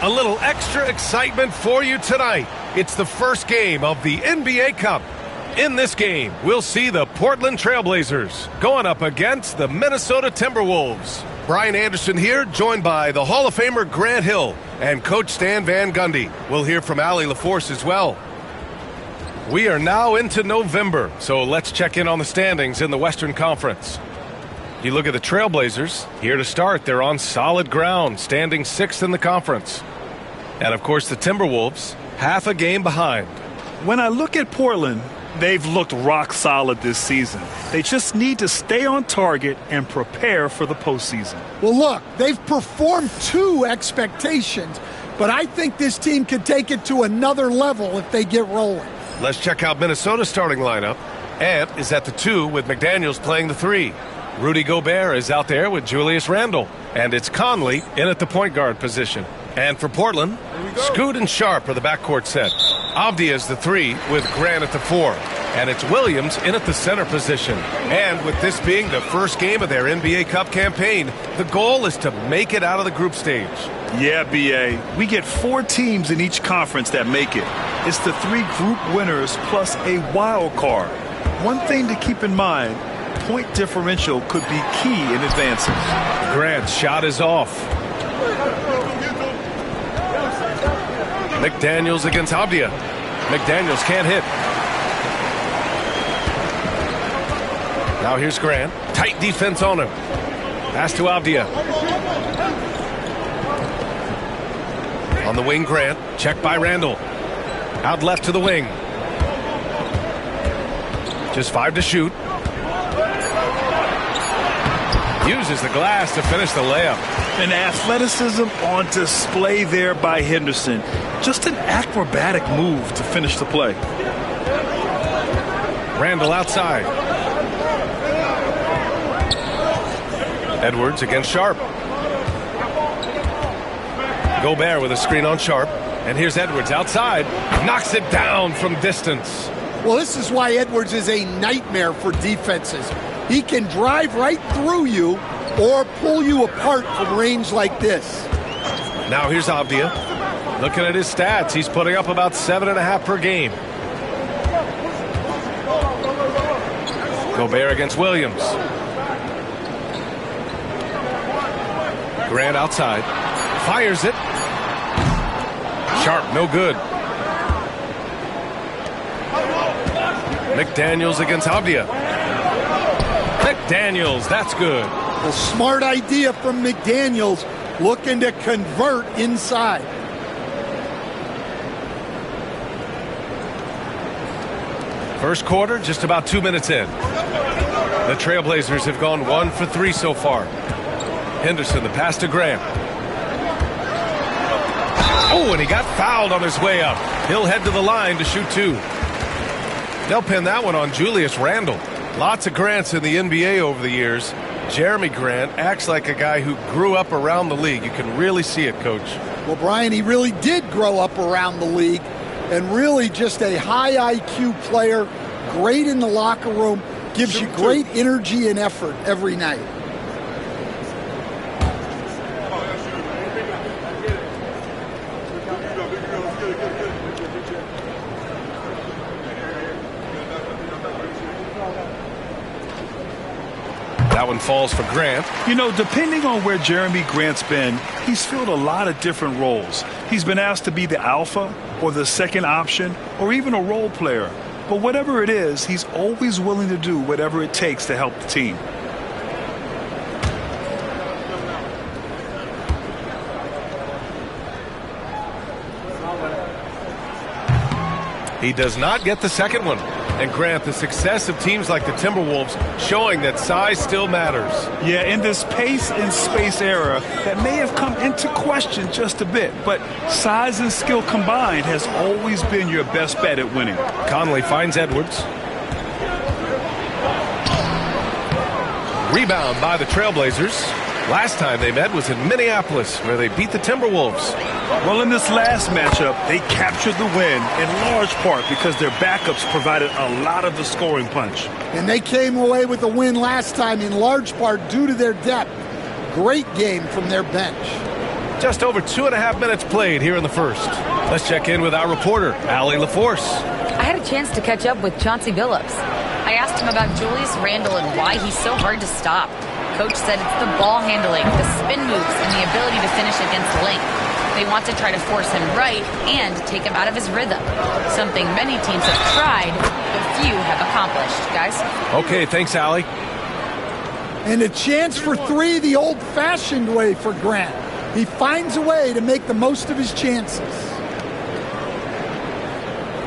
A little extra excitement for you tonight. It's the first game of the NBA Cup. In this game, we'll see the Portland Trailblazers going up against the Minnesota Timberwolves. Brian Anderson here, joined by the Hall of Famer Grant Hill and Coach Stan Van Gundy. We'll hear from Allie LaForce as well. We are now into November, so let's check in on the standings in the Western Conference. You look at the Trailblazers, here to start, they're on solid ground, standing 6th in the conference. And of course the Timberwolves, half a game behind. When I look at Portland, they've looked rock solid this season. They just need to stay on target and prepare for the postseason. Well, look, they've performed to expectations, but I think this team could take it to another level if they get rolling. Let's check out Minnesota's starting lineup. Ant is at the 2 with McDaniels playing the 3. Rudy Gobert is out there with Julius Randle. And it's Conley in at the point guard position. And for Portland, Scoot and Sharp are the backcourt set. Avdija is the 3 with Grant at the 4. And it's Williams in at the center position. And with this being the first game of their NBA Cup campaign, the goal is to make it out of the group stage. Yeah, B.A. We get 4 teams in each conference that make it. It's the 3 group winners plus a wild card. One thing to keep in mind, point differential could be key in advancing. Grant's shot is off. McDaniels against Avdija. McDaniels can't hit. Now here's Grant. Tight defense on him. Pass to Avdija. On the wing, Grant. Check by Randle. Out left to the wing. Just 5 to shoot. Uses the glass to finish the layup. An athleticism on display there by Henderson. Just an acrobatic move to finish the play. Randle outside. Edwards against Sharp. Gobert with a screen on Sharp. And here's Edwards outside. Knocks it down from distance. Well, this is why Edwards is a nightmare for defenses. He can drive right through you or pull you apart from range like this. Now here's Avdija. Looking at his stats, he's putting up about 7.5 per game. Gobert against Williams. Grant outside. Fires it. Sharp, no good. McDaniels against Avdija. McDaniels, that's good. A smart idea from McDaniels, looking to convert inside. First quarter, just about 2 minutes in. The Trailblazers have gone 1 for 3 so far. Henderson, the pass to Grant. Oh, and he got fouled on his way up. He'll head to the line to shoot 2. They'll pin that one on Julius Randle. Lots of Grants in the NBA over the years. Jeremy Grant acts like a guy who grew up around the league. You can really see it, Coach. Well, Brian, he really did grow up around the league and really just a high IQ player, great in the locker room, gives you great energy and effort every night. That one falls for Grant. You know, depending on where Jeremy Grant's been, he's filled a lot of different roles. He's been asked to be the alpha or the second option or even a role player. But whatever it is, he's always willing to do whatever it takes to help the team. He does not get the second one. And Grant, the success of teams like the Timberwolves showing that size still matters. Yeah, in this pace and space era that may have come into question just a bit, but size and skill combined has always been your best bet at winning. Conley finds Edwards. Rebound by the Trailblazers. Last time they met was in Minneapolis, where they beat the Timberwolves. Well, in this last matchup, they captured the win in large part because their backups provided a lot of the scoring punch. And they came away with the win last time in large part due to their depth. Great game from their bench. Just over 2.5 minutes played here in the first. Let's check in with our reporter, Allie LaForce. I had a chance to catch up with Chauncey Billups. I asked him about Julius Randle and why he's so hard to stop. Coach said it's the ball handling, the spin moves, and the ability to finish against length. They want to try to force him right and take him out of his rhythm. Something many teams have tried, but few have accomplished. Guys? Okay, thanks, Allie. And a chance for three the old-fashioned way for Grant. He finds a way to make the most of his chances.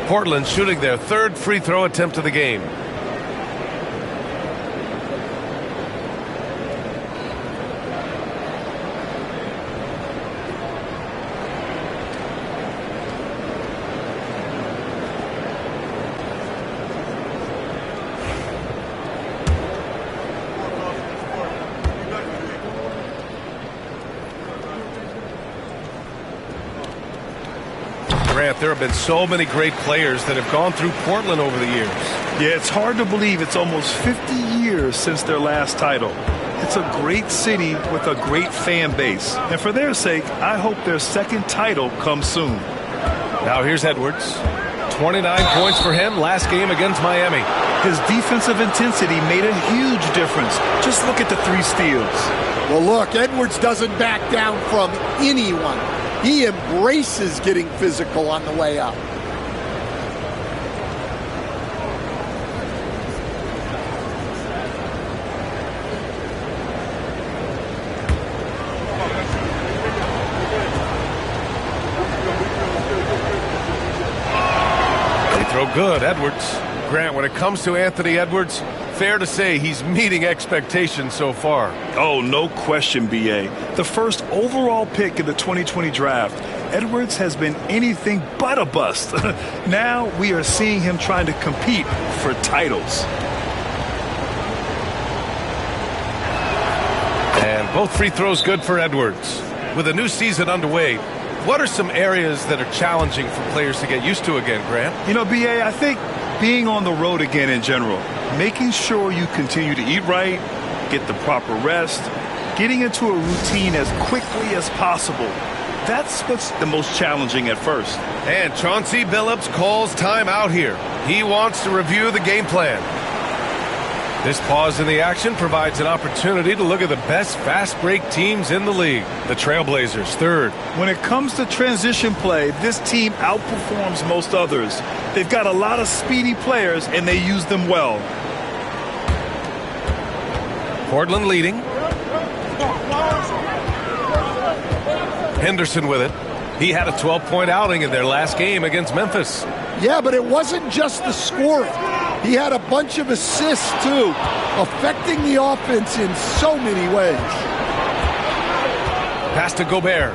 Portland shooting their third free throw attempt of the game. Grant, there have been so many great players that have gone through Portland over the years. Yeah, it's hard to believe it's almost 50 years since their last title. It's a great city with a great fan base. And for their sake, I hope their second title comes soon. Now here's Edwards. 29 points for him last game against Miami. His defensive intensity made a huge difference. Just look at the 3 steals. Well, look, Edwards doesn't back down from anyone. He embraces getting physical on the way up. They throw good, Edwards. Grant, when it comes to Anthony Edwards, fair to say he's meeting expectations so far. Oh, no question, B.A. The first overall pick in the 2020 draft, Edwards has been anything but a bust. Now we are seeing him trying to compete for titles. And both free throws good for Edwards. With a new season underway, what are some areas that are challenging for players to get used to again, Grant? You know, B.A., I think being on the road again in general, making sure you continue to eat right, get the proper rest, getting into a routine as quickly as possible. That's what's the most challenging at first. And Chauncey Billups calls time out here. He wants to review the game plan. This pause in the action provides an opportunity to look at the best fast break teams in the league. The Trailblazers, third. When it comes to transition play, this team outperforms most others. They've got a lot of speedy players, and they use them well. Portland leading. Henderson with it. He had a 12-point outing in their last game against Memphis. Yeah, but it wasn't just the scoring. He had a bunch of assists, too, affecting the offense in so many ways. Pass to Gobert.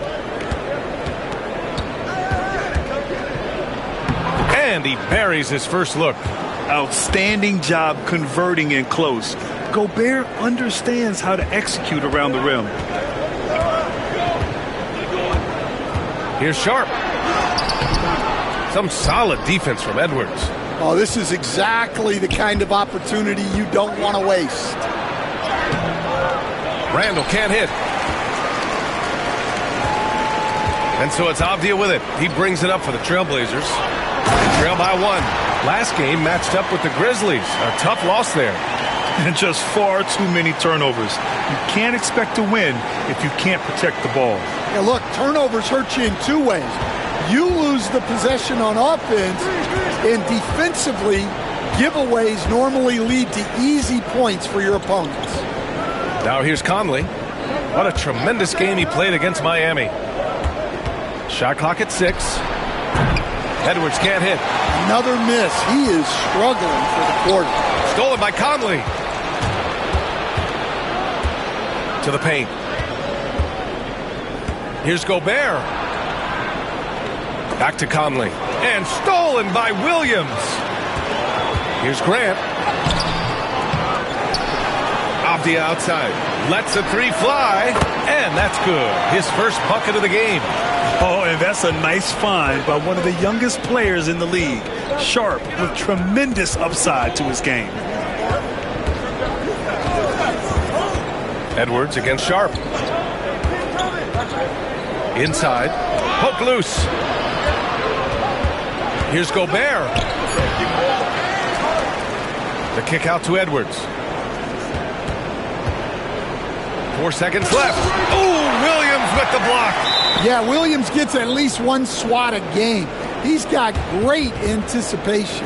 And he buries his first look. Outstanding job converting in close. Gobert understands how to execute around the rim. Here's Sharp. Some solid defense from Edwards. Oh, this is exactly the kind of opportunity you don't want to waste. Randle can't hit. And so it's Avdia with it. He brings it up for the Trailblazers. They trail by 1. Last game matched up with the Grizzlies. A tough loss there. And just far too many turnovers. You can't expect to win if you can't protect the ball. Yeah, look, turnovers hurt you in 2 ways. You lose the possession on offense, and defensively, giveaways normally lead to easy points for your opponents. Now here's Conley. What a tremendous game he played against Miami. Shot clock at 6. Edwards can't hit. Another miss. He is struggling for the quarter. Stolen by Conley. To the paint. Here's Gobert. Back to Conley. And stolen by Williams. Here's Grant. Off the outside. Lets a 3 fly. And that's good. His first bucket of the game. Oh, and that's a nice find by one of the youngest players in the league. Sharp with tremendous upside to his game. Edwards against Sharp. Inside. Poke loose. Here's Gobert. The kick out to Edwards. 4 seconds left. Ooh, Williams with the block. Yeah, Williams gets at least one swat a game. He's got great anticipation.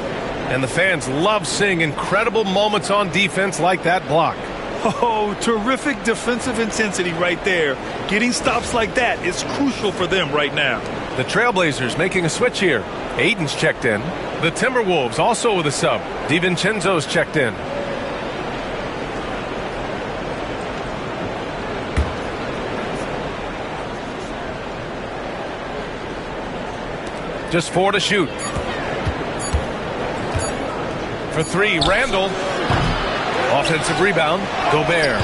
And the fans love seeing incredible moments on defense like that block. Oh, terrific defensive intensity right there. Getting stops like that is crucial for them right now. The Trailblazers making a switch here. Aiden's checked in. The Timberwolves also with a sub. DiVincenzo's checked in. Just 4 to shoot. For 3, Randall. Offensive rebound, Gobert.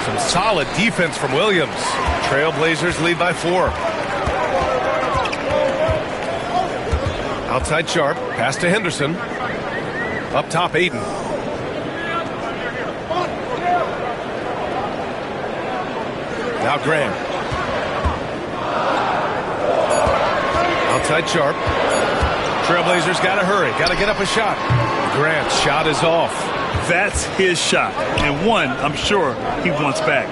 Some solid defense from Williams. Trailblazers lead by 4. Outside Sharp, pass to Henderson. Up top, Aiden. Now Graham. Outside Sharp. Trailblazers got to hurry, got to get up a shot. Grant's shot is off. That's his shot, and one I'm sure he wants back.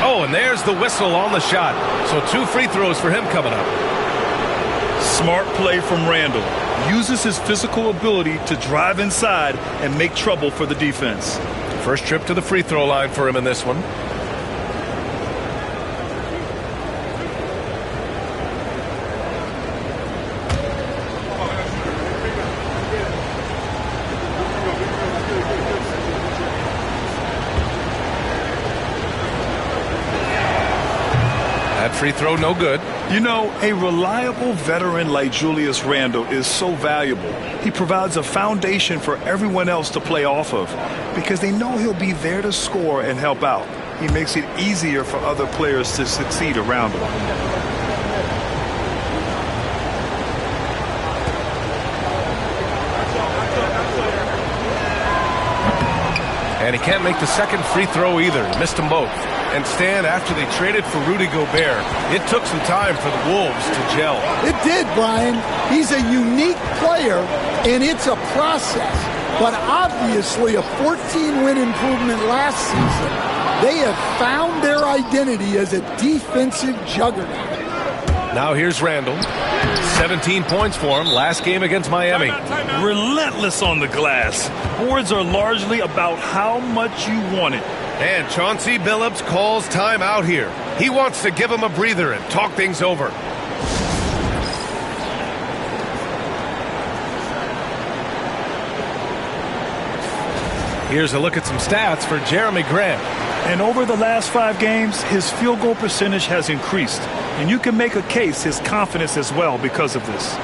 Oh, and there's the whistle on the shot. So 2 free throws for him coming up. Smart play from Randall. Uses his physical ability to drive inside and make trouble for the defense. First trip to the free throw line for him in this one. That free throw no good. You know, a reliable veteran like Julius Randle is so valuable. He provides a foundation for everyone else to play off of because they know he'll be there to score and help out. He makes it easier for other players to succeed around him. And he can't make the second free throw either. He missed them both. And Stan, after they traded for Rudy Gobert, it took some time for the Wolves to gel. It did, Brian. He's a unique player, and it's a process. But obviously a 14-win improvement last season. They have found their identity as a defensive juggernaut. Now here's Randall. 17 points for him last game against Miami. Relentless on the glass. Boards are largely about how much you want it. And Chauncey Billups calls time out here. He wants to give him a breather and talk things over. Here's a look at some stats for Jeremy Grant. And over the last 5 games, his field goal percentage has increased. And you can make a case his confidence as well because of this.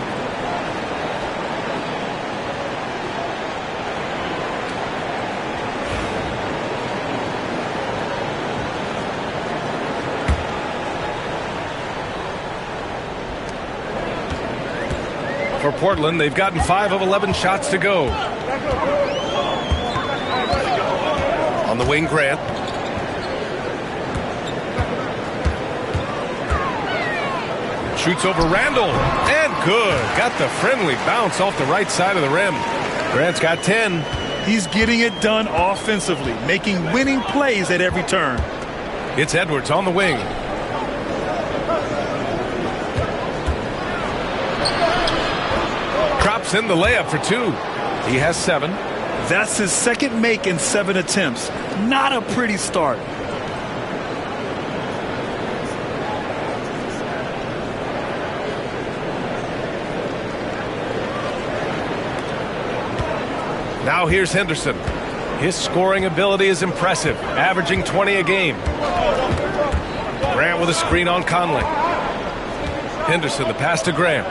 For Portland, they've gotten 5 of 11 shots to go. On the wing, Grant. Shoots over Randall. And good. Got the friendly bounce off the right side of the rim. Grant's got 10. He's getting it done offensively, making winning plays at every turn. It's Edwards on the wing. Drops in the layup for 2. He has 7. That's his second make in 7 attempts. Not a pretty start. Now here's Henderson. His scoring ability is impressive, averaging 20 a game. Grant with a screen on Conley. Henderson, the pass to Grant.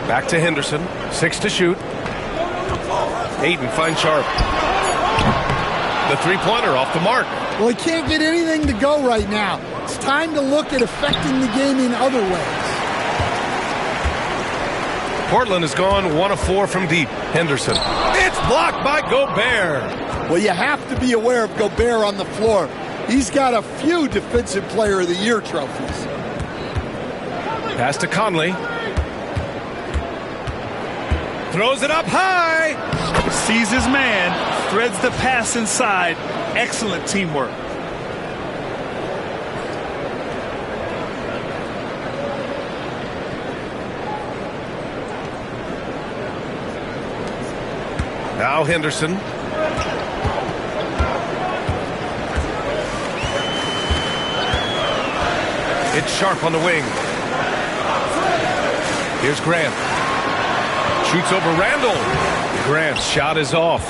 Back to Henderson. 6 to shoot. Aiden finds Sharp. The three-pointer off the mark. Well, he can't get anything to go right now. It's time to look at affecting the game in other ways. Portland has gone 1 of 4 from deep. Henderson. It's blocked by Gobert. Well, you have to be aware of Gobert on the floor. He's got a few Defensive Player of the Year trophies. Pass to Conley. Throws it up high. Sees his man, threads the pass inside. Excellent teamwork. Now Henderson. It's Sharp on the wing. Here's Grant. Shoots over Randall. Grant's shot is off.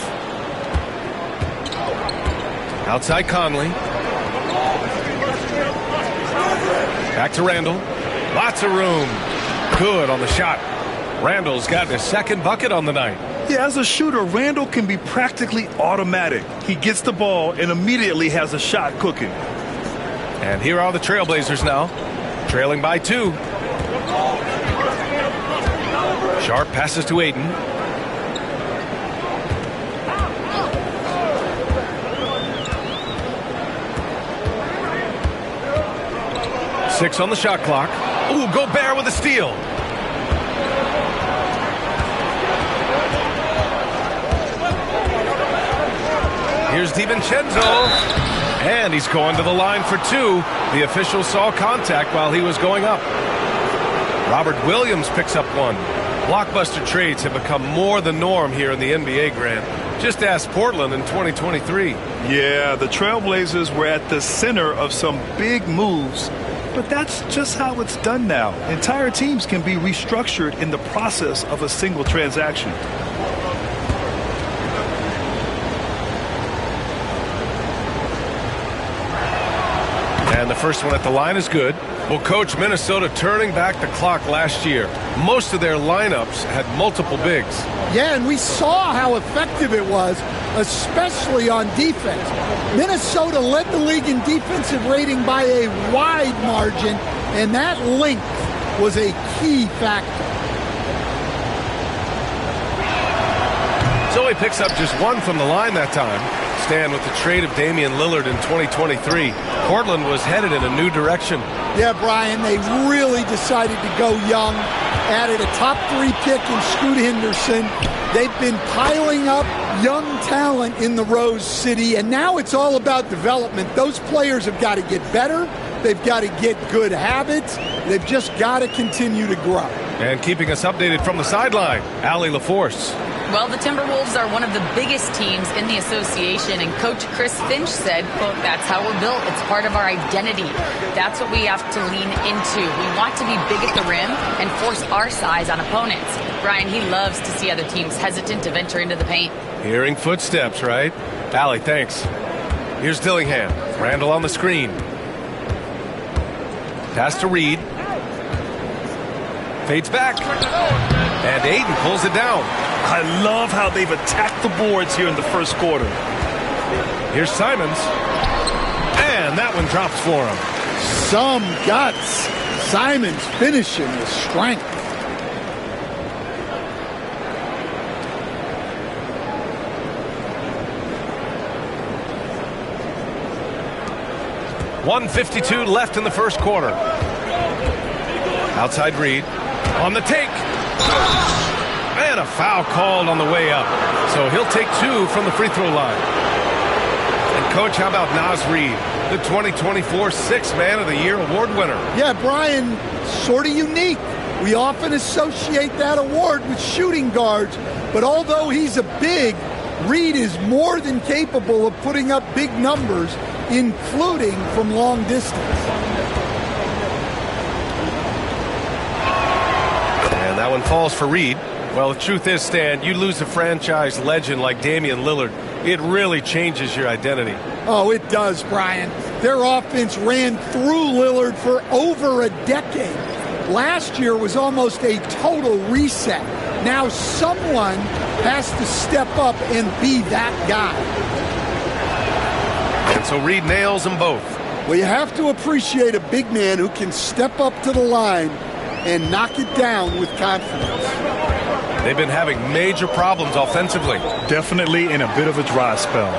Outside Conley. Back to Randall. Lots of room. Good on the shot. Randall's got his second bucket on the night. Yeah, as a shooter, Randall can be practically automatic. He gets the ball and immediately has a shot cooking. And here are the Trailblazers now, trailing by 2. Sharp passes to Aiden. Six on the shot clock. Ooh, Gobert with a steal. Here's DiVincenzo. And he's going to the line for 2. The official saw contact while he was going up. Robert Williams picks up 1. Blockbuster trades have become more the norm here in the NBA, Grant. Just ask Portland in 2023. Yeah, the Trailblazers were at the center of some big moves, but that's just how it's done now. Entire teams can be restructured in the process of a single transaction. And the first one at the line is good. Well, Coach, Minnesota turning back the clock last year. Most of their lineups had multiple bigs. Yeah, and we saw how effective it was, especially on defense. Minnesota led the league in defensive rating by a wide margin, and that length was a key factor. So he picks up just 1 from the line that time. Stan, with the trade of Damian Lillard in 2023, Portland was headed in a new direction. Yeah, Brian, they really decided to go young, added a top 3 pick in Scoot Henderson. They've been piling up young talent in the Rose City, and now it's all about development. Those players have got to get better. They've got to get good habits. They've just got to continue to grow. And keeping us updated from the sideline, Allie LaForce. Well, the Timberwolves are one of the biggest teams in the association, and Coach Chris Finch said, quote, "That's how we're built. It's part of our identity. That's what we have to lean into. We want to be big at the rim and force our size on opponents." Brian, he loves to see other teams hesitant to venture into the paint. Hearing footsteps, right? Allie, thanks. Here's Dillingham. Randall on the screen. Pass to Reed. Fades back. And Aiden pulls it down. I love how they've attacked the boards here in the first quarter. Here's Simons. And that one drops for him. Some guts. Simons finishing with strength. .152 left in the first quarter. Outside Reed. On the take. And a foul called on the way up. So he'll take 2 from the free throw line. And, Coach, how about Naz Reid, the 2024 Sixth Man of the Year award winner? Yeah, Brian, sort of unique. We often associate that award with shooting guards. But although he's a big, Reid is more than capable of putting up big numbers, including from long distance. And that one falls for Reed. Well, the truth is, Stan, you lose a franchise legend like Damian Lillard, it really changes your identity. Oh, it does, Brian. Their offense ran through Lillard for over a decade. Last year was almost a total reset. Now someone has to step up and be that guy. And so Reed nails them both. Well, you have to appreciate a big man who can step up to the line and knock it down with confidence. They've been having major problems offensively. Definitely in a bit of a dry spell.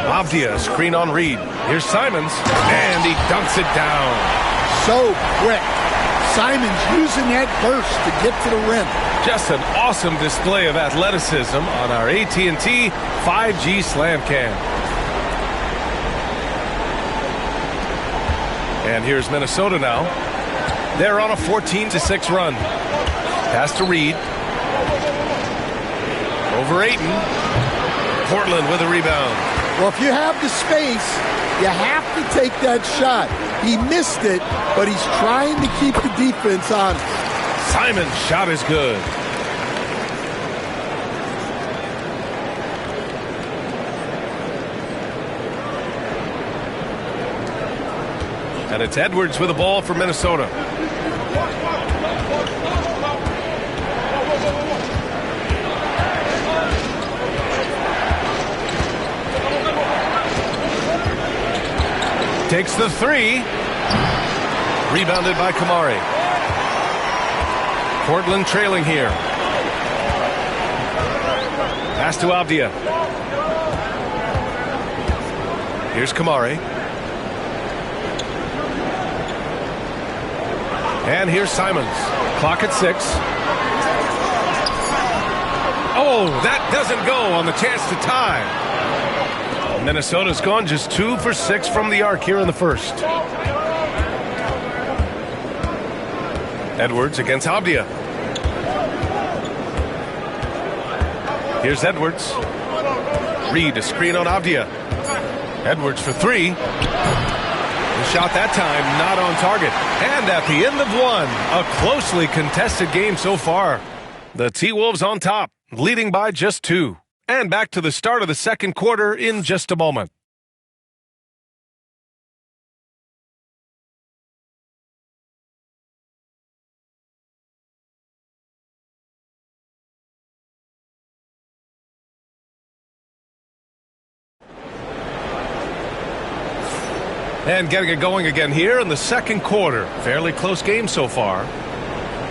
Avdia, screen on Reed. Here's Simons, and he dunks it down. So quick. Simons using that burst to get to the rim. Just an awesome display of athleticism on our AT&T 5G Slam Cam. And here's Minnesota now. They're on a 14-6 run. Pass to Reed. Over Ayton. Portland with a rebound. Well, if you have the space, you have to take that shot. He missed it, but he's trying to keep the defense on. Simon's shot is good. And it's Edwards with the ball for Minnesota. Takes the three. Rebounded by Kamari. Portland trailing here. Pass to Avdia. Here's Kamari. And here's Simons. Clock at 6. Oh, that doesn't go on the chance to tie. Minnesota's gone just 2 for 6 from the arc here in the first. Edwards against Avdia. Here's Edwards. Reed, a screen on Avdia. Edwards for 3. The shot that time not on target. And at the end of one, a closely contested game so far. The T-Wolves on top, leading by just 2. And back to the start of the second quarter in just a moment. And getting it going again here in the second quarter. Fairly close game so far.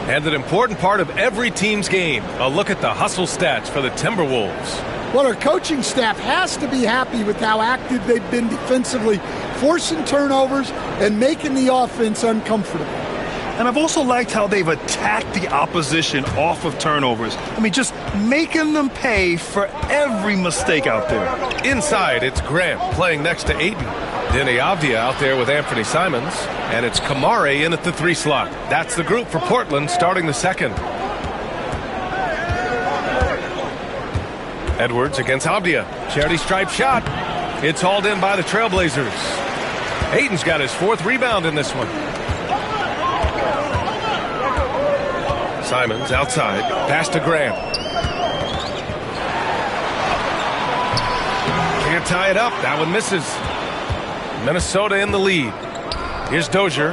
And an important part of every team's game. A look at the hustle stats for the Timberwolves. Well, our coaching staff has to be happy with how active they've been defensively, forcing turnovers and making the offense uncomfortable. And I've also liked how they've attacked the opposition off of turnovers. I mean, just making them pay for every mistake out there. Inside, it's Grant playing next to Ayton. Denny Avdia out there with Anthony Simons. And it's Kamari in at the 3 slot. That's the group for Portland starting the second. Edwards against Avdia. Charity stripe shot. It's hauled in by the Trailblazers. Ayton's got his 4th rebound in this one. Simons outside. Pass to Graham. Can't tie it up. That one misses. Minnesota in the lead. Here's Dozier.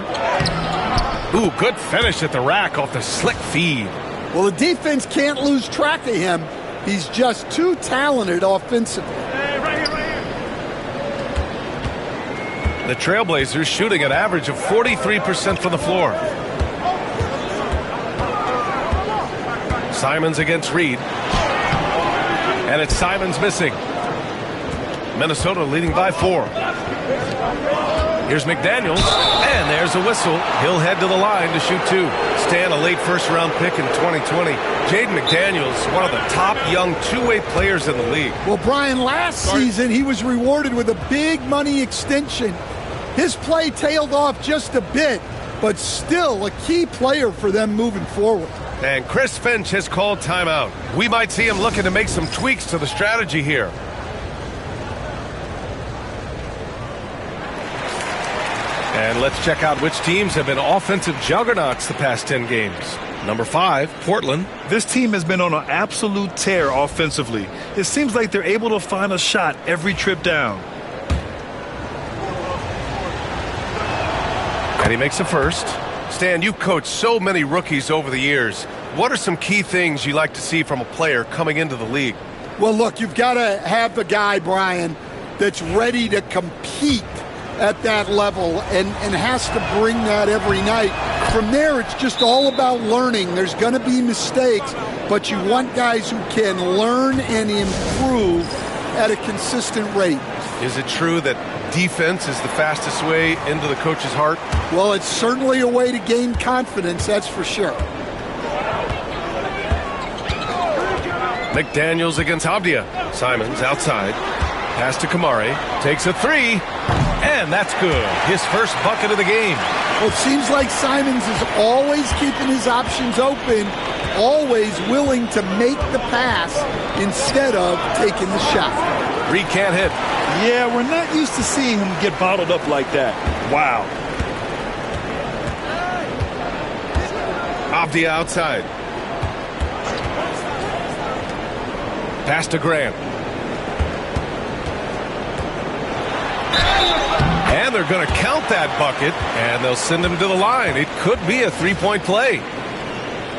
Ooh, good finish at the rack off the slick feed. Well, the defense can't lose track of him. He's just too talented offensively. The Trailblazers shooting an average of 43% from the floor. Simons against Reed. And it's Simons missing. Minnesota leading by 4. Here's McDaniels, and there's a whistle. He'll head to the line to shoot 2. Stan, a late first-round pick in 2020. Jaden McDaniels, one of the top young two-way players in the league. Well, Brian, last season he was rewarded with a big money extension. His play tailed off just a bit, but still a key player for them moving forward. And Chris Finch has called timeout. We might see him looking to make some tweaks to the strategy here. And let's check out which teams have been offensive juggernauts the past 10 games. Number 5, Portland. This team has been on an absolute tear offensively. It seems like they're able to find a shot every trip down. And he makes a first. Stan, you've coached so many rookies over the years. What are some key things you like to see from a player coming into the league? Well, look, you've got to have the guy, Brian, that's ready to compete at that level and has to bring that every night. From there, it's just all about learning. There's going to be mistakes, but you want guys who can learn and improve at a consistent rate. Is it true that defense is the fastest way into the coach's heart? Well, it's certainly a way to gain confidence, that's for sure. McDaniels against Avdia. Simons outside. Pass to Kamari. Takes a three. And that's good. His first bucket of the game. Well, it seems like Simons is always keeping his options open, always willing to make the pass instead of taking the shot. Reed can't hit. Yeah, we're not used to seeing him get bottled up like that. Wow. Avdia outside. Pass to Grant. And they're going to count that bucket, and they'll send him to the line. It could be a three-point play.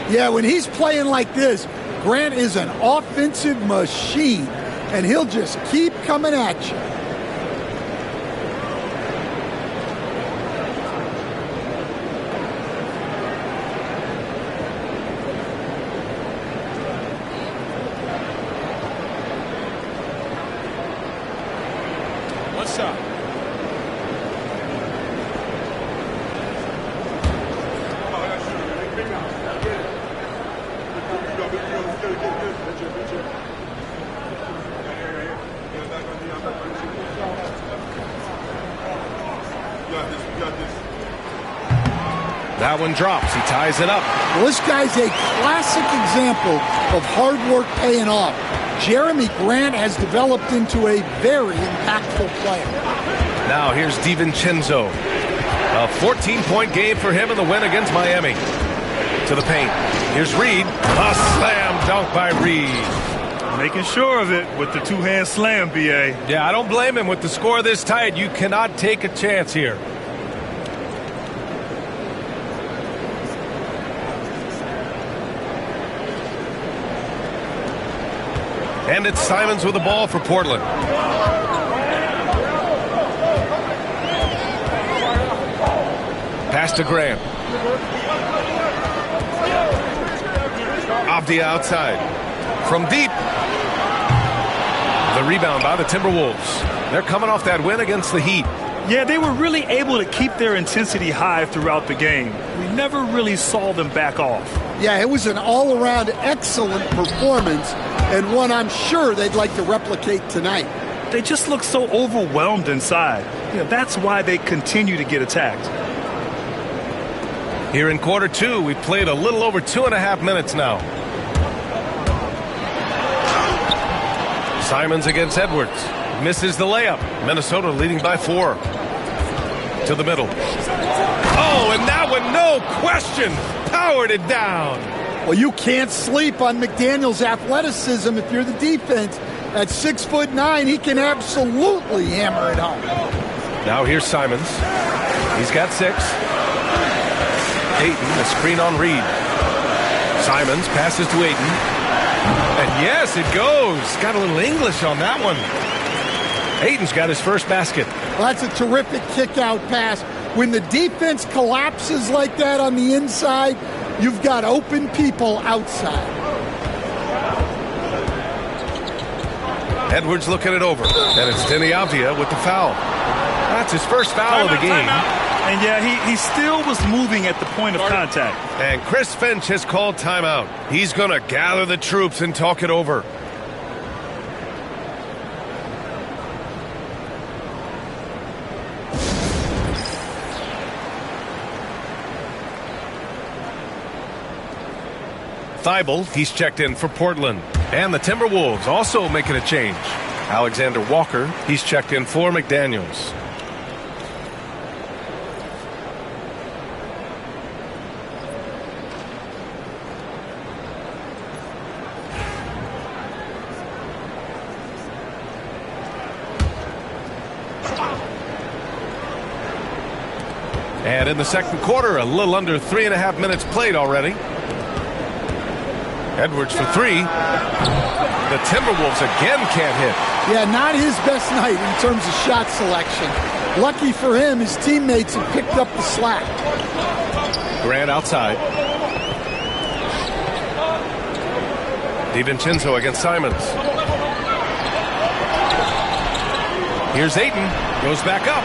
Yeah, when he's playing like this, Grant is an offensive machine, and he'll just keep coming at you. What's up? That one drops. He ties it up. Well, this guy's a classic example of hard work paying off. Jeremy Grant has developed into a very impactful player. Now here's DiVincenzo. A 14-point game for him in the win against Miami. To the paint. Here's Reed. A slam dunk by Reed. Making sure of it with the two-hand slam, B.A. Yeah, I don't blame him. With the score this tight, you cannot take a chance here. And it's Simons with the ball for Portland. Pass to Grant. Avdia outside. From deep. The rebound by the Timberwolves. They're coming off that win against the Heat. Yeah, they were really able to keep their intensity high throughout the game. We never really saw them back off. Yeah, it was an all-around excellent performance, and one I'm sure they'd like to replicate tonight. They just look so overwhelmed inside. That's why they continue to get attacked. Here in quarter two, we played a little over 2.5 minutes now. Simons against Edwards. Misses the layup. Minnesota leading by 4. To the middle. Oh, and that one, no question, powered it down. Well, you can't sleep on McDaniels' athleticism if you're the defense. At 6'9", he can absolutely hammer it home. Now here's Simons. He's got 6. Ayton, a screen on Reed. Simons passes to Ayton. And yes, it goes. Got a little English on that one. Ayton's got his first basket. Well, that's a terrific kick-out pass. When the defense collapses like that on the inside, you've got open people outside. Edwards looking it over. And it's Denny Avdia with the foul. That's his first foul of the game. And yeah, he still was moving at the point of contact. And Chris Finch has called timeout. He's going to gather the troops and talk it over. Thibault, he's checked in for Portland. And the Timberwolves also making a change. Alexander Walker, he's checked in for McDaniels. And in the second quarter, a little under 3.5 minutes played already. Edwards for 3. The Timberwolves again can't hit. Yeah, not his best night in terms of shot selection. Lucky for him, his teammates have picked up the slack. Grant outside. DiVincenzo against Simons. Here's Ayton. Goes back up.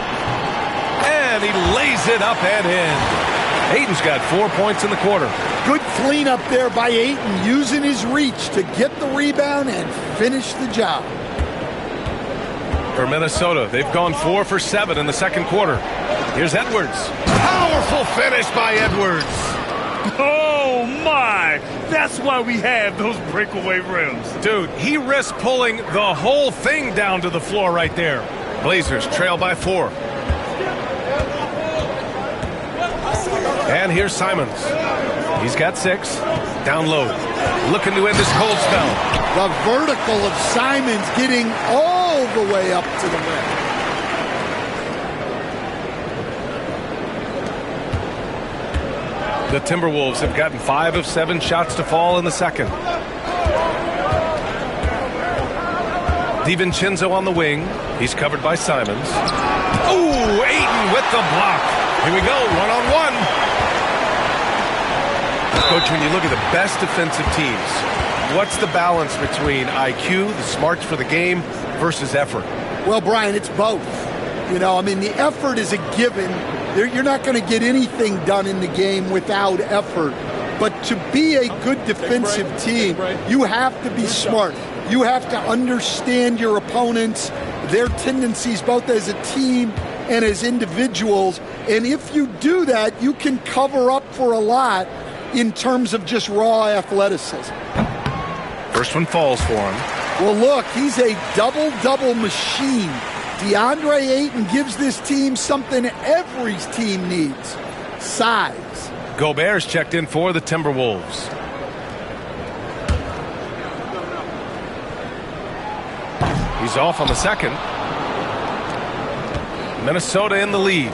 And he lays it up and in. Ayton's got 4 points in the quarter. Good cleanup there by Ayton, using his reach to get the rebound and finish the job. For Minnesota, they've gone 4 for 7 in the second quarter. Here's Edwards. Powerful finish by Edwards. Oh, my. That's why we have those breakaway rims. Dude, he risked pulling the whole thing down to the floor right there. Blazers trail by 4. And here's Simons. He's got 6. Down low. Looking to end this cold spell. The vertical of Simons getting all the way up to the rim. The Timberwolves have gotten 5 of 7 shots to fall in the second. DiVincenzo on the wing. He's covered by Simons. Ooh, Ayton with the block. Here we go, one-on-one. Coach, when you look at the best defensive teams, what's the balance between IQ, the smarts for the game, versus effort? Well, Brian, it's both. You know, I mean, the effort is a given. You're not going to get anything done in the game without effort. But to be a good defensive team, you have to be smart. You have to understand your opponents, their tendencies, both as a team and as individuals. And if you do that, you can cover up for a lot in terms of just raw athleticism. First one falls for him. Well, look, he's a double-double machine. DeAndre Ayton gives this team something every team needs: size. Gobert's checked in for the Timberwolves. He's off on the second. Minnesota in the lead.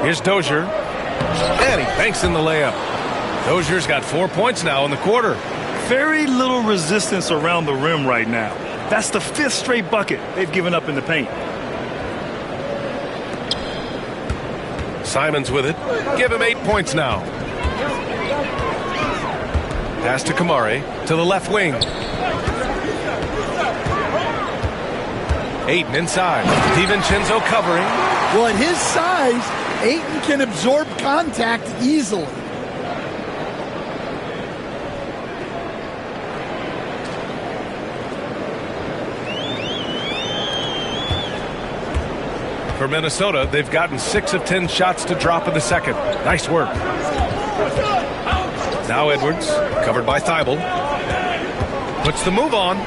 Here's Dozier. And he banks in the layup. Dozier's got 4 points now in the quarter. Very little resistance around the rim right now. That's the 5th straight bucket they've given up in the paint. Simons with it. Give him 8 points now. Pass to Kamari to the left wing. Ayton inside. DiVincenzo covering. Well, at his size, Ayton can absorb contact easily. For Minnesota, they've gotten 6 of 10 shots to drop in the second. Nice work. Now Edwards, covered by Thibault. Puts the move on.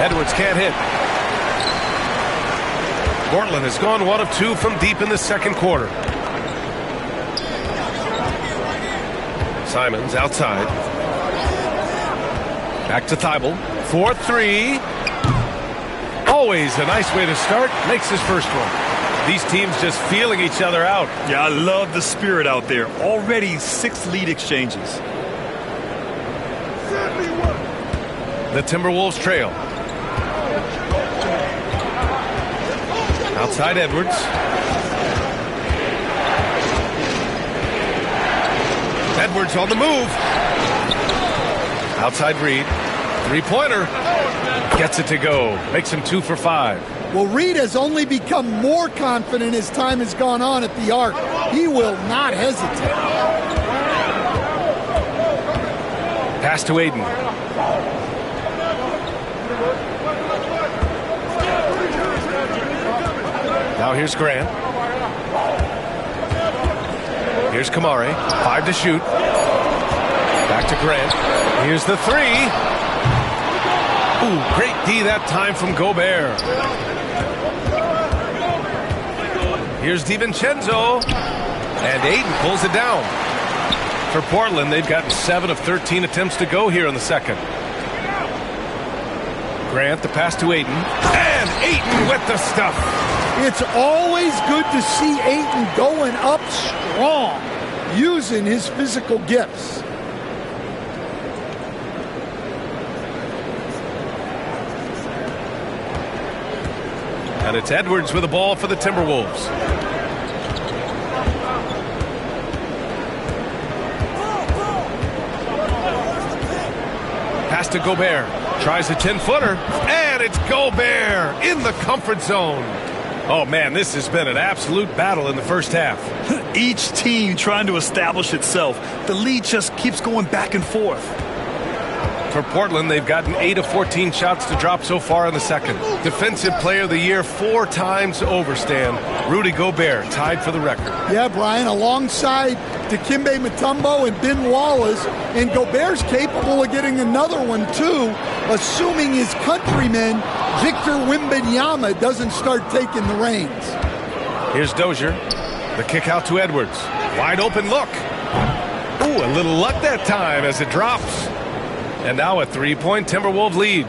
Edwards can't hit. Portland has gone 1 of 2 from deep in the second quarter. Simons outside. Back to Thibault. 4-3. Always a nice way to start. Makes his first one. These teams just feeling each other out. Yeah, I love the spirit out there. Already 6 lead exchanges. The Timberwolves trail. Outside Edwards. Edwards on the move. Outside Reed. 3-pointer. Gets it to go. Makes him 2 for 5. Well, Reed has only become more confident as time has gone on at the arc. He will not hesitate. Pass to Ayton. Now here's Grant. Here's Kamari. 5 to shoot. Back to Grant. Here's the 3. Ooh, great D that time from Gobert. Here's DiVincenzo. And Ayton pulls it down. For Portland, they've gotten 7 of 13 attempts to go here in the second. Grant, the pass to Ayton. And Ayton with the stuff. It's always good to see Ayton going up strong, using his physical gifts. And it's Edwards with the ball for the Timberwolves. Pass to Gobert. Tries a 10-footer, and it's Gobert in the comfort zone. Oh, man, this has been an absolute battle in the first half. Each team trying to establish itself. The lead just keeps going back and forth. For Portland, they've gotten 8 of 14 shots to drop so far in the second. Defensive Player of the Year 4 times over, Stan. Rudy Gobert tied for the record. Yeah, Brian, alongside Dikembe Mutombo and Ben Wallace, and Gobert's capable of getting another one, too, assuming his countryman, Victor Wembanyama, doesn't start taking the reins. Here's Dozier. The kick out to Edwards. Wide open look. Ooh, a little luck that time as it drops. And now a 3-point Timberwolves lead.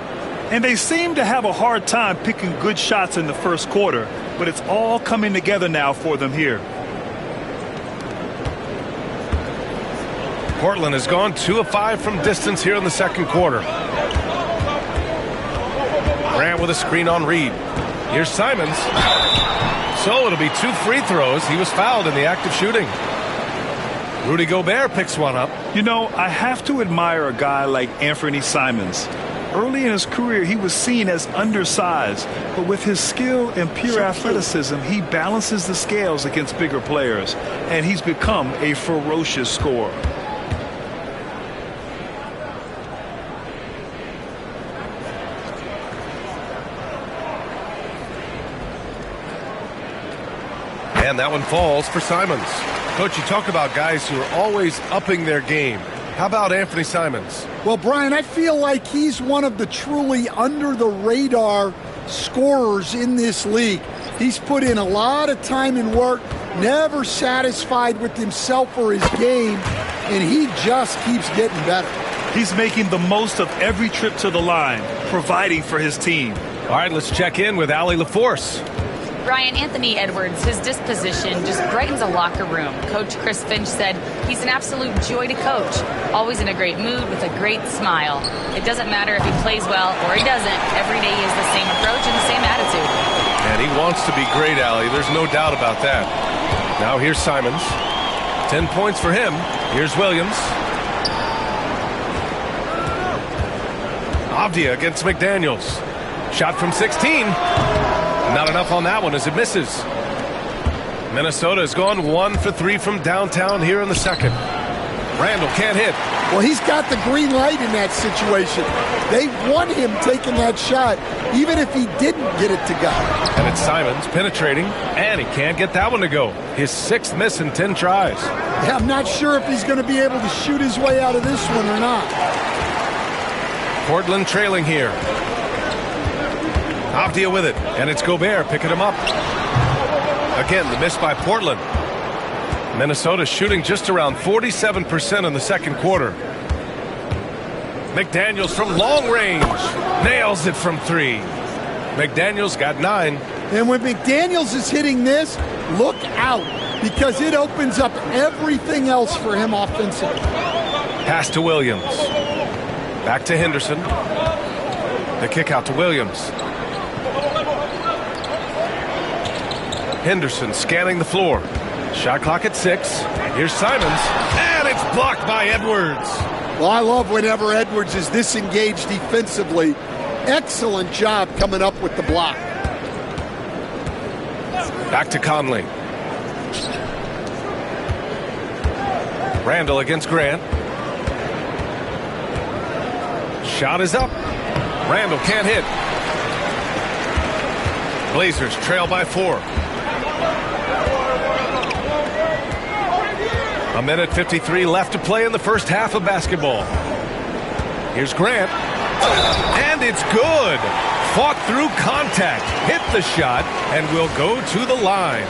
And they seem to have a hard time picking good shots in the first quarter, but it's all coming together now for them here. Portland has gone 2 of 5 from distance here in the second quarter. Grant with a screen on Reed. Here's Simons. So it'll be 2 free throws. He was fouled in the act of shooting. Rudy Gobert picks one up. You know, I have to admire a guy like Anthony Simons. Early in his career, he was seen as undersized, but with his skill and pure athleticism, he balances the scales against bigger players, and he's become a ferocious scorer. And that one falls for Simons. Coach, you talk about guys who are always upping their game. How about Anthony Simons? Well, Brian, I feel like he's one of the truly under-the-radar scorers in this league. He's put in a lot of time and work, never satisfied with himself or his game, and he just keeps getting better. He's making the most of every trip to the line, providing for his team. All right, let's check in with Allie LaForce. Brian, Anthony Edwards, his disposition just brightens a locker room. Coach Chris Finch said he's an absolute joy to coach, always in a great mood with a great smile. It doesn't matter if he plays well or he doesn't. Every day he has the same approach and the same attitude. And he wants to be great, Allie. There's no doubt about that. Now here's Simons. 10 points for him. Here's Williams. Avdia against McDaniels. Shot from 16. Not enough on that one as it misses. Minnesota has gone 1 for 3 from downtown here in the second. Randall can't hit. Well, he's got the green light in that situation. They want him taking that shot, even if he didn't get it to go. And it's Simons penetrating, and he can't get that one to go. His 6th miss in 10 tries. Yeah, I'm not sure if he's going to be able to shoot his way out of this one or not. Portland trailing here. Avdia with it, and it's Gobert picking him up. Again, the miss by Portland. Minnesota shooting just around 47% in the second quarter. McDaniels from long range. Nails it from 3. McDaniels got 9. And when McDaniels is hitting this, look out, because it opens up everything else for him offensively. Pass to Williams. Back to Henderson. The kick out to Williams. Henderson scanning the floor. Shot clock at 6. Here's Simons. And it's blocked by Edwards. Well, I love whenever Edwards is disengaged defensively. Excellent job coming up with the block. Back to Conley. Randall against Grant. Shot is up. Randall can't hit. Blazers trail by 4. A minute 53 left to play in the first half of basketball. Here's Grant. And it's good. Fought through contact, hit the shot, and will go to the line.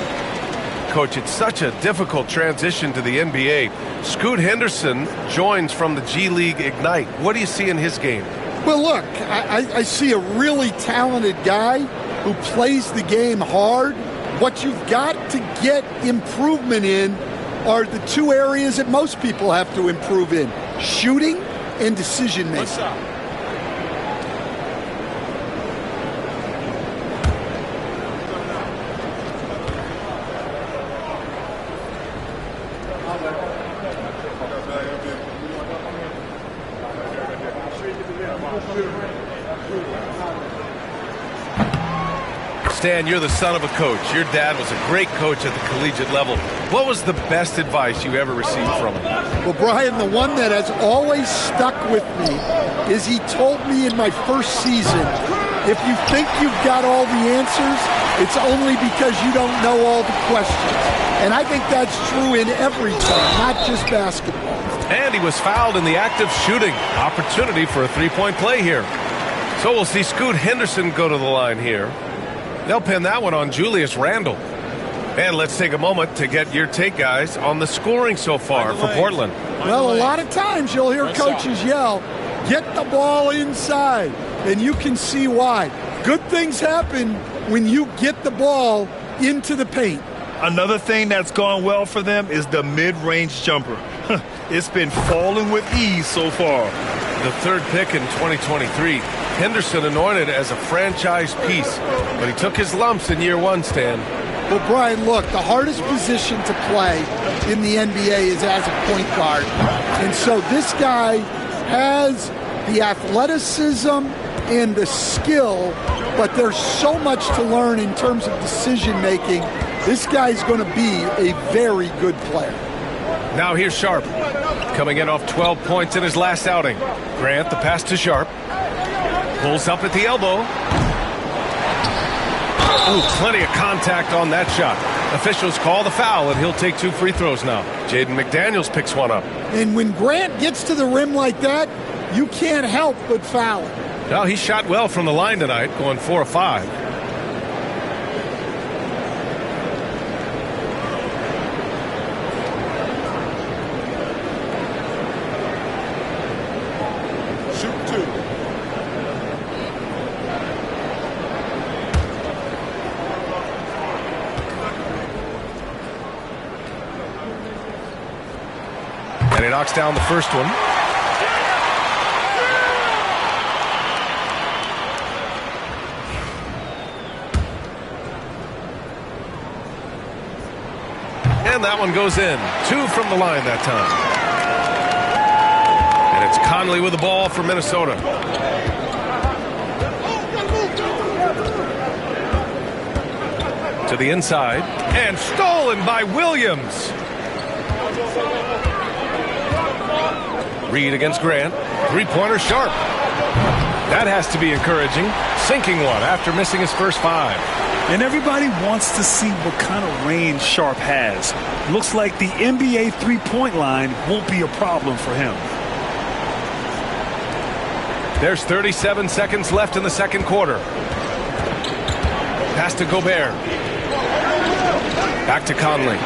Coach, it's such a difficult transition to the NBA. Scoot Henderson joins from the G League Ignite. What do you see in his game? Well, look, I see a really talented guy who plays the game hard. What you've got to get improvement in are the 2 areas that most people have to improve in: shooting and decision making. Stan, you're the son of a coach. Your dad was a great coach at the collegiate level. What was the best advice you ever received from him? Well, Brian, the one that has always stuck with me is he told me in my first season, if you think you've got all the answers, it's only because you don't know all the questions. And I think that's true in everything, not just basketball. And he was fouled in the act of shooting. Opportunity for a three-point play here. So we'll see Scoot Henderson go to the line here. They'll pin that one on Julius Randle. And let's take a moment to get your take, guys, on the scoring so far for Portland. Well, a lot of times you'll hear coaches yell, get the ball inside, and you can see why. Good things happen when you get the ball into the paint. Another thing that's gone well for them is the mid-range jumper. It's been falling with ease so far. The third pick in 2023, Henderson anointed as a franchise piece, but he took his lumps in year one, Stan. Well, Brian, look, the hardest position to play in the NBA is as a point guard. And so this guy has the athleticism and the skill, but there's so much to learn in terms of decision-making. This guy's going to be a very good player. Now here's Sharp, coming in off 12 points in his last outing. Grant, the pass to Sharp. Pulls up at the elbow. Ooh, plenty of contact on that shot. Officials call the foul, and he'll take 2 free throws now. Jaden McDaniels picks one up. And when Grant gets to the rim like that, you can't help but foul him. Now he shot well from the line tonight, going 4 of 5. And he knocks down the first one. And that one goes in. 2 from the line that time. And it's Conley with the ball for Minnesota. To the inside. And stolen by Williams. Reed against Grant. Three-pointer Sharp. That has to be encouraging. Sinking one after missing his first 5. And everybody wants to see what kind of range Sharp has. Looks like the NBA three-point line won't be a problem for him. There's 37 seconds left in the second quarter. Pass to Gobert. Back to Conley.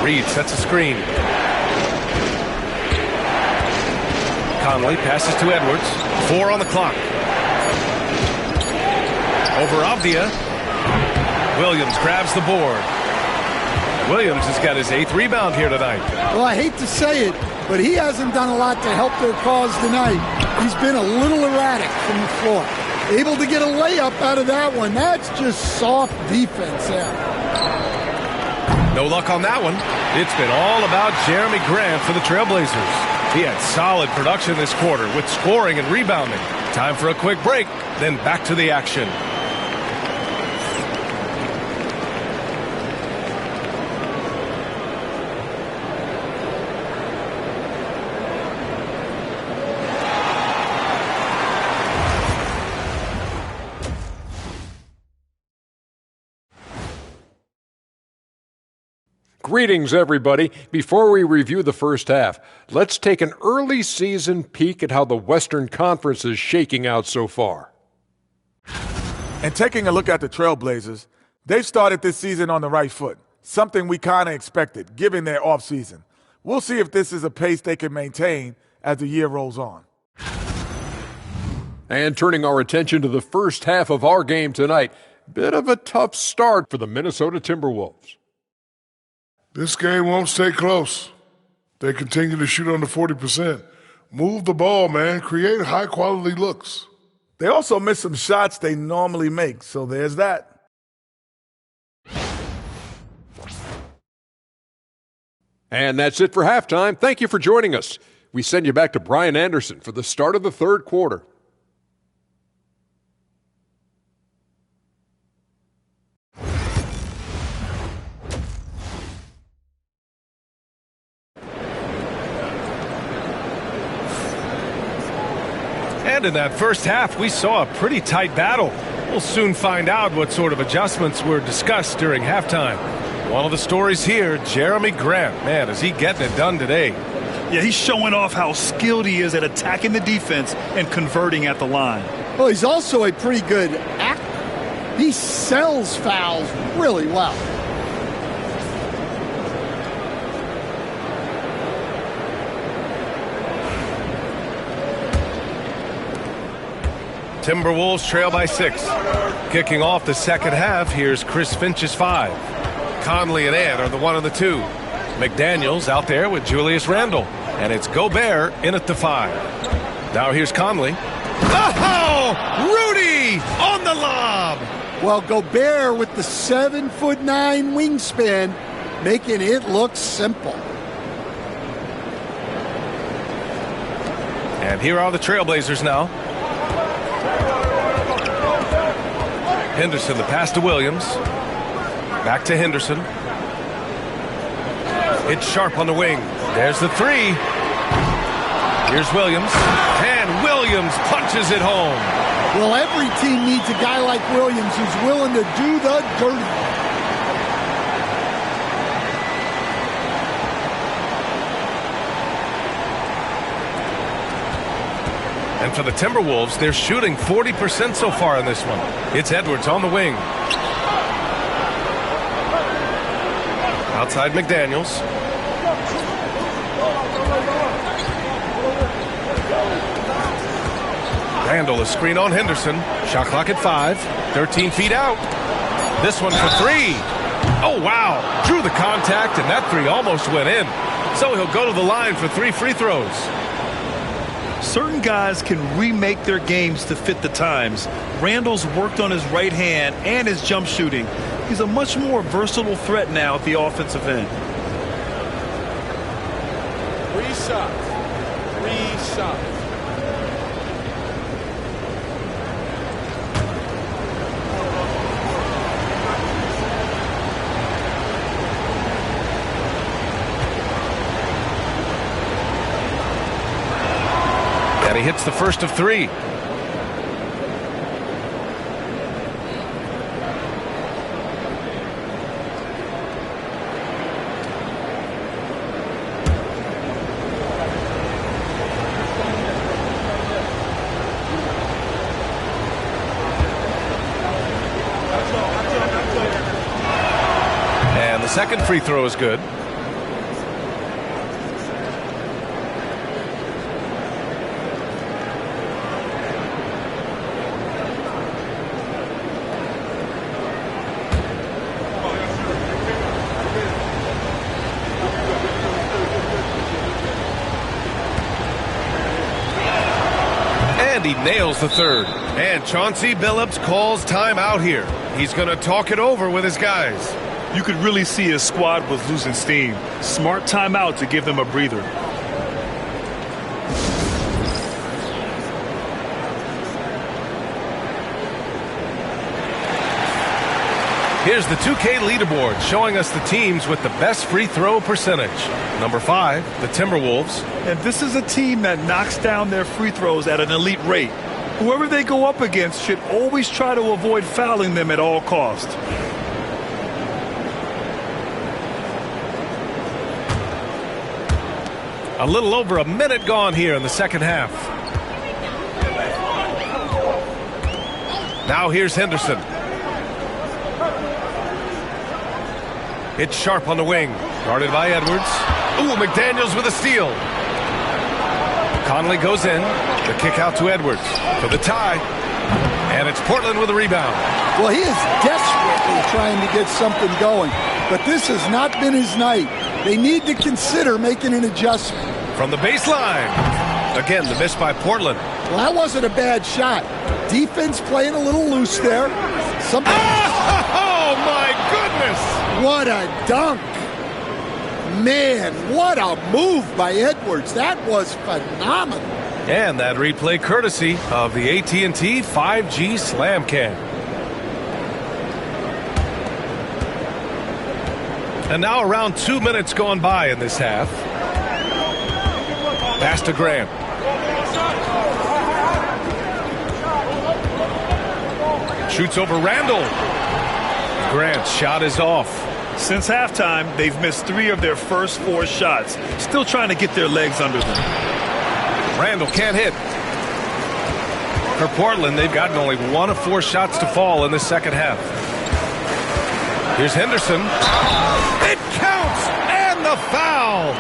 Reed sets a screen. Conley passes to Edwards. 4 on the clock. Over Avdia. Williams grabs the board. Williams has got his 8th rebound here tonight. Well, I hate to say it, but he hasn't done a lot to help their cause tonight. He's been a little erratic from the floor. Able to get a layup out of that one. That's just soft defense there. No luck on that one. It's been all about Jeremy Grant for the Trailblazers. He had solid production this quarter with scoring and rebounding. Time for a quick break, then back to the action. Greetings, everybody. Before we review the first half, let's take an early season peek at how the Western Conference is shaking out so far. And taking a look at the Trailblazers, they've started this season on the right foot, something we kind of expected, given their offseason. We'll see if this is a pace they can maintain as the year rolls on. And turning our attention to the first half of our game tonight, bit of a tough start for the Minnesota Timberwolves. This game won't stay close. They continue to shoot under 40%. Move the ball, man. Create high-quality looks. They also miss some shots they normally make, so there's that. And that's it for halftime. Thank you for joining us. We send you back to Brian Anderson for the start of the third quarter. And in that first half, we saw a pretty tight battle. We'll soon find out what sort of adjustments were discussed during halftime. One of the stories here, Jeremy Grant. Man, is he getting it done today. Yeah, he's showing off how skilled he is at attacking the defense and converting at the line. Well, he's also a pretty good actor. He sells fouls really well. Timberwolves trail by 6. Kicking off the second half, here's Chris Finch's 5. Conley and Ant are the 1 and the 2. McDaniels out there with Julius Randle. And it's Gobert in at the 5. Now here's Conley. Oh! Rudy on the lob! Well, Gobert with the 7'9" wingspan, making it look simple. And here are the Trailblazers now. Henderson, the pass to Williams. Back to Henderson. It's Sharp on the wing. There's the 3. Here's Williams. And Williams punches it home. Well, every team needs a guy like Williams who's willing to do the dirty. And for the Timberwolves, they're shooting 40% so far in this one. It's Edwards on the wing. Outside McDaniels. Randle, a screen on Henderson. Shot clock at 5. 13 feet out. This one for 3. Oh, wow. Drew the contact, and that 3 almost went in. So he'll go to the line for 3 free throws. Certain guys can remake their games to fit the times. Randle's worked on his right hand and his jump shooting. He's a much more versatile threat now at the offensive end. 3 shots. 3 shots. And he hits the first of 3. And the second free throw is good. He nails the third. And Chauncey Billups calls timeout here. He's going to talk it over with his guys. You could really see his squad was losing steam. Smart timeout to give them a breather. Here's the 2K leaderboard showing us the teams with the best free throw percentage. Number 5, the Timberwolves. And this is a team that knocks down their free throws at an elite rate. Whoever they go up against should always try to avoid fouling them at all costs. A little over a minute gone here in the second half. Now here's Henderson. It's Sharp on the wing. Guarded by Edwards. Ooh, McDaniels with a steal. Conley goes in. The kick out to Edwards for the tie. And it's Portland with a rebound. Well, he is desperately trying to get something going. But this has not been his night. They need to consider making an adjustment. From the baseline. Again, the miss by Portland. Well, that wasn't a bad shot. Defense playing a little loose there. Oh, my goodness! What a dunk. Man, what a move by Edwards. That was phenomenal. And that replay courtesy of the AT&T 5G Slam Cam. And now around 2 minutes gone by in this half. Pass to Graham. Shoots over Randall. Grant's shot is off. Since halftime, they've missed 3 of their first 4 shots. Still trying to get their legs under them. Randall can't hit. For Portland, they've gotten only 1 of 4 shots to fall in the second half. Here's Henderson. It counts! And the foul!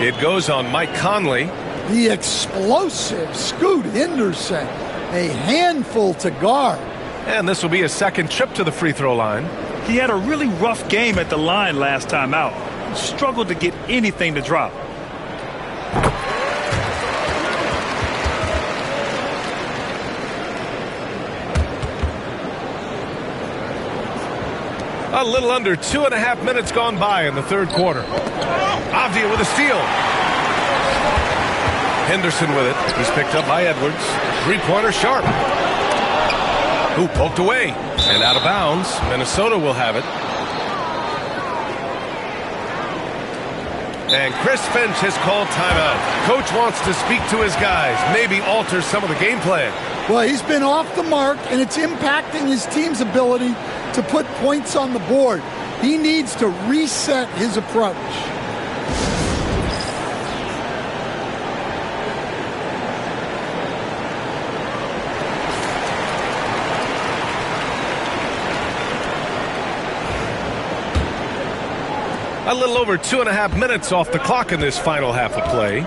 It goes on Mike Conley. The explosive Scoot Henderson. A handful to guard. And this will be his second trip to the free throw line. He had a really rough game at the line last time out. Struggled to get anything to drop. A little under 2.5 minutes gone by in the third quarter. Avdia with a steal. Henderson with it. He's picked up by Edwards. Three-pointer Sharp. Who poked away and out of bounds. Minnesota will have it. And Chris Finch has called timeout. Coach wants to speak to his guys, maybe alter some of the game plan. Well, he's been off the mark, and it's impacting his team's ability to put points on the board. He needs to reset his approach. A little over 2.5 minutes off the clock in this final half of play.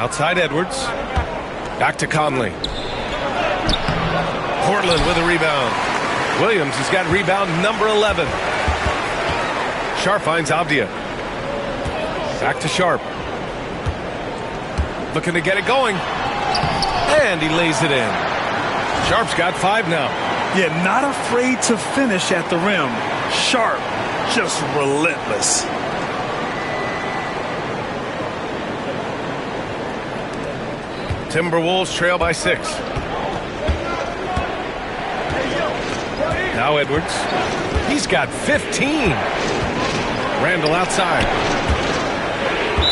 Outside Edwards. Back to Conley. Portland with a rebound. Williams has got rebound number 11. Sharp finds Avdia. Back to Sharp. Looking to get it going. And he lays it in. Sharp's got 5 now. Yeah, not afraid to finish at the rim. Sharp. Just relentless. Timberwolves trail by 6. Now Edwards. He's got 15. Randall outside.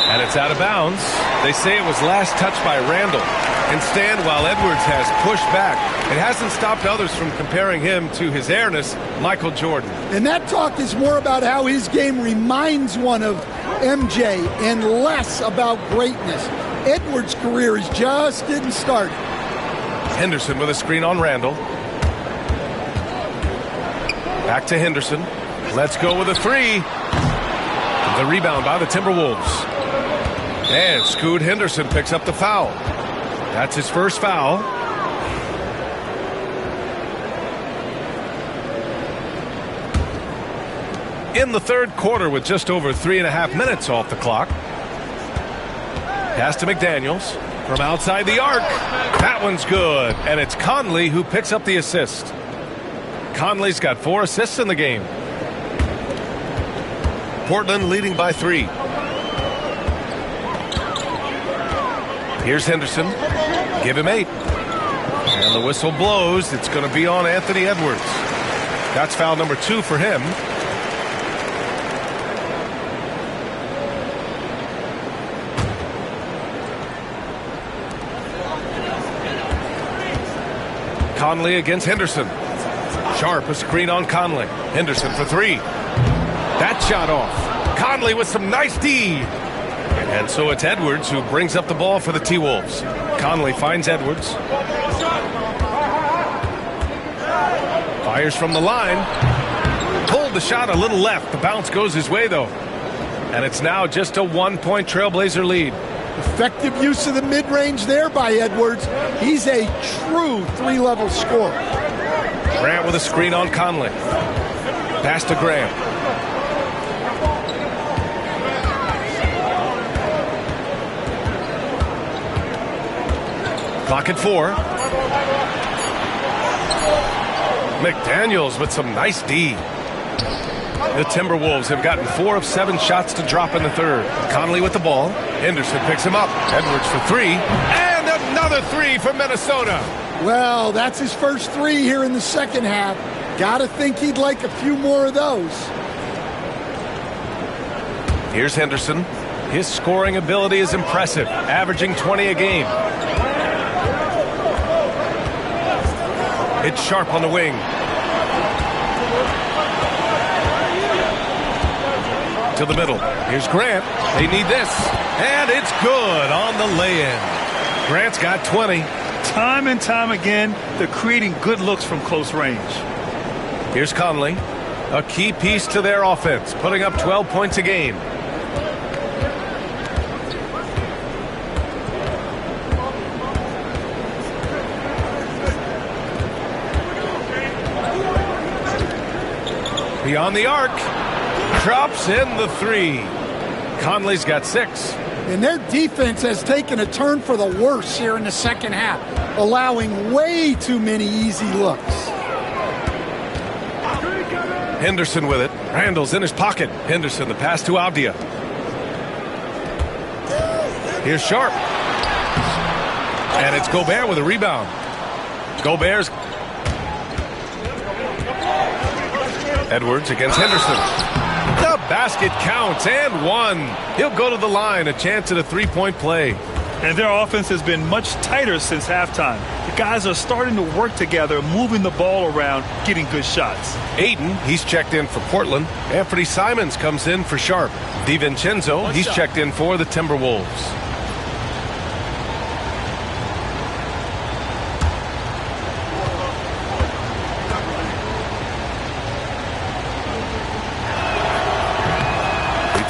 And it's out of bounds. They say it was last touched by Randall. And stand while Edwards has pushed back. It hasn't stopped others from comparing him to his airness, Michael Jordan. And that talk is more about how his game reminds one of MJ and less about greatness. Edwards' career is just getting started. Henderson with a screen on Randall. Back to Henderson. Let's go with a 3. The rebound by the Timberwolves. And Scoot Henderson picks up the foul. That's his first foul. In the third quarter with just over 3.5 minutes off the clock. Pass to McDaniels from outside the arc. That one's good. And it's Conley who picks up the assist. Conley's got 4 assists in the game. Portland leading by 3. Here's Henderson. Give him 8. And the whistle blows. It's going to be on Anthony Edwards. That's foul number 2 for him. Conley against Henderson. Sharp, a screen on Conley. Henderson for 3. That shot off. Conley with some nice D. And so it's Edwards who brings up the ball for the T-Wolves. Conley finds Edwards. Fires from the line. Pulled the shot a little left. The bounce goes his way, though. And it's now just a 1-point Trailblazer lead. Effective use of the mid-range there by Edwards. He's a true 3-level scorer. Grant with a screen on Conley. Pass to Graham. Clock at 4. McDaniels with some nice D. The Timberwolves have gotten 4 of 7 shots to drop in the third. Conley with the ball. Henderson picks him up. Edwards for 3. And another 3 for Minnesota. Well, that's his first 3 here in the second half. Gotta think he'd like a few more of those. Here's Henderson. His scoring ability is impressive, averaging 20 a game. It's Sharp on the wing. To the middle. Here's Grant. They need this. And it's good on the lay-in. Grant's got 20. Time and time again, they're creating good looks from close range. Here's Conley. A key piece to their offense, putting up 12 points a game. Beyond the arc. Drops in the 3. Conley's got 6. And their defense has taken a turn for the worse here in the second half, allowing way too many easy looks. Henderson with it. Randall's in his pocket. Henderson, the pass to Avdia. Here's Sharp. And it's Gobert with a rebound. Gobert's. Edwards against Henderson. The basket counts and one. He'll go to the line, a chance at a three-point play. And their offense has been much tighter since halftime. The guys are starting to work together, moving the ball around, getting good shots. Aiden, he's checked in for Portland. Anthony Simons comes in for Sharp. DiVincenzo, he's checked in for the Timberwolves.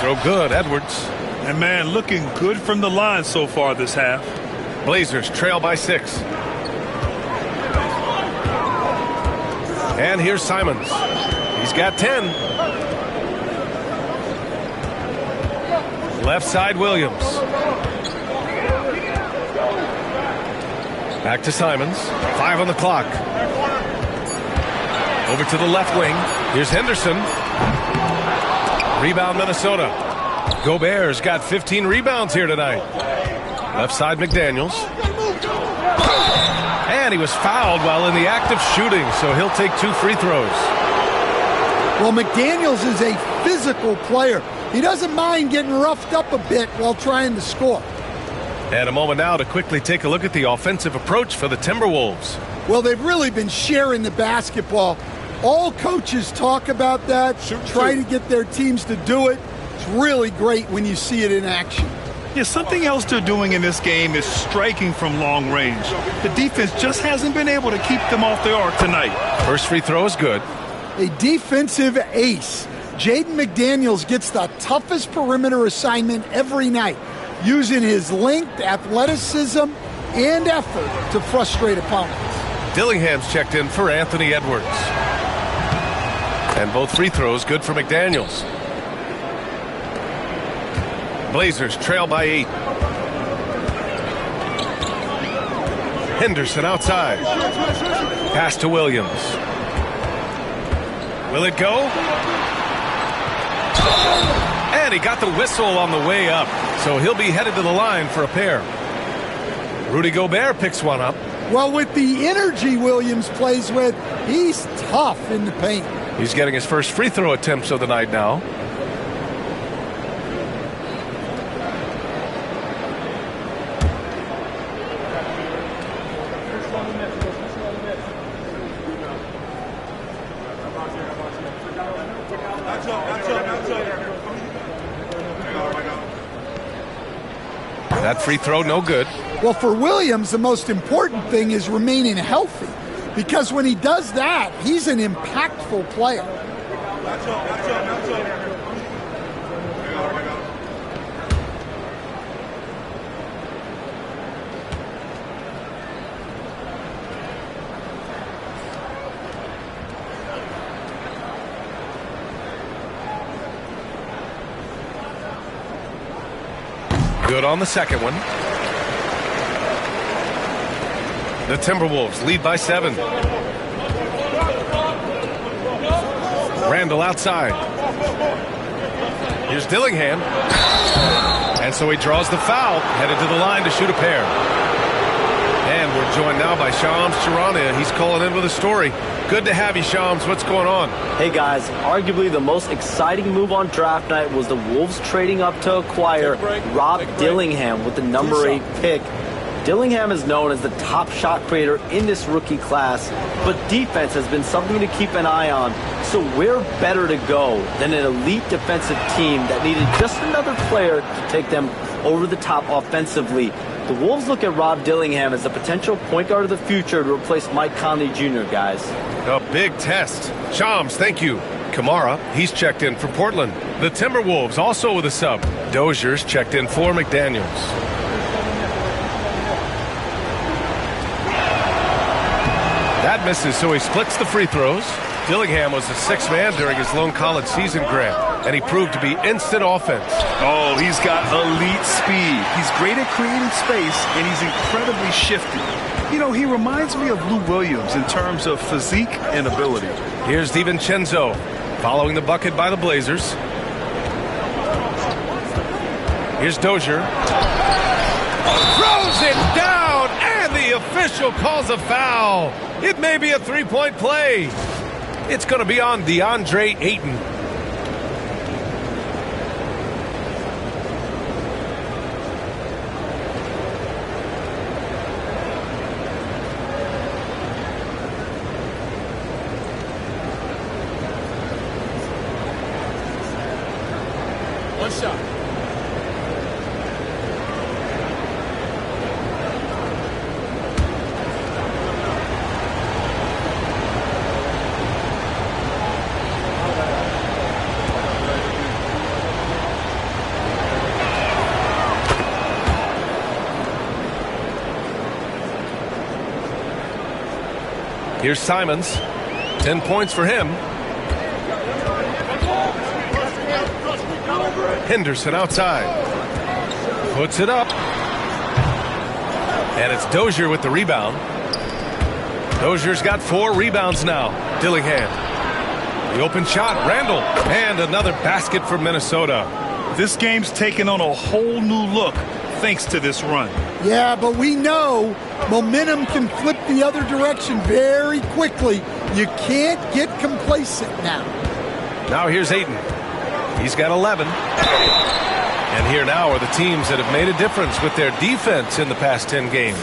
Throw good, Edwards. And man, looking good from the line so far this half. Blazers trail by 6. And here's Simons. He's got 10. Left side, Williams. Back to Simons. 5 on the clock. Over to the left wing. Here's Henderson. Rebound, Minnesota. Gobert's got 15 rebounds here tonight. Left side, McDaniels. And he was fouled while in the act of shooting, so he'll take 2 free throws. Well, McDaniels is a physical player. He doesn't mind getting roughed up a bit while trying to score. And a moment now to quickly take a look at the offensive approach for the Timberwolves. Well, they've really been sharing the basketball. All coaches talk about that, try to get their teams to do it. It's really great when you see it in action. Yeah, something else they're doing in this game is striking from long range. The defense just hasn't been able to keep them off the arc tonight. First free throw is good. A defensive ace. Jaden McDaniels gets the toughest perimeter assignment every night, using his length, athleticism, and effort to frustrate opponents. Dillingham's checked in for Anthony Edwards. And both free throws good for McDaniels. Blazers trail by 8. Henderson outside. Pass to Williams. Will it go? And he got the whistle on the way up, so he'll be headed to the line for a pair. Rudy Gobert picks one up. Well, with the energy Williams plays with, he's tough in the paint. He's getting his first free throw attempts of the night now. That free throw, no good. Well, for Williams, the most important thing is remaining healthy, because when he does that, he's an impactful player. Good on the second one. The Timberwolves lead by 7. Randall outside. Here's Dillingham. And so he draws the foul, headed to the line to shoot a pair. And we're joined now by Shams Charania. He's calling in with a story. Good to have you, Shams. What's going on? Hey, guys. Arguably the most exciting move on draft night was the Wolves trading up to acquire Rob Dillingham with the number 8 pick. Dillingham is known as the top shot creator in this rookie class, but defense has been something to keep an eye on. So where better to go than an elite defensive team that needed just another player to take them over the top offensively? The Wolves look at Rob Dillingham as a potential point guard of the future to replace Mike Conley Jr., guys. A big test. Shams, thank you. Kamara, he's checked in for Portland. The Timberwolves also with a sub. Dozier's checked in for McDaniels. That misses, so he splits the free throws. Dillingham was the sixth man during his lone college season, Grant, and he proved to be instant offense. Oh, he's got elite speed. He's great at creating space, and he's incredibly shifty. You know, he reminds me of Lou Williams in terms of physique and ability. Here's DiVincenzo following the bucket by the Blazers. Here's Dozier. Throws it down, and the official calls a foul. It may be a three-point play. It's going to be on DeAndre Ayton. One shot. Here's Simons. 10 points for him. Henderson outside. Puts it up. And it's Dozier with the rebound. Dozier's got 4 rebounds now. Dillingham. The open shot, Randall. And another basket for Minnesota. This game's taken on a whole new look thanks to this run. Yeah, but we know momentum can flip the other direction very quickly. You can't get complacent now. Now here's Ayton. He's got 11. And here now are the teams that have made a difference with their defense in the past 10 games.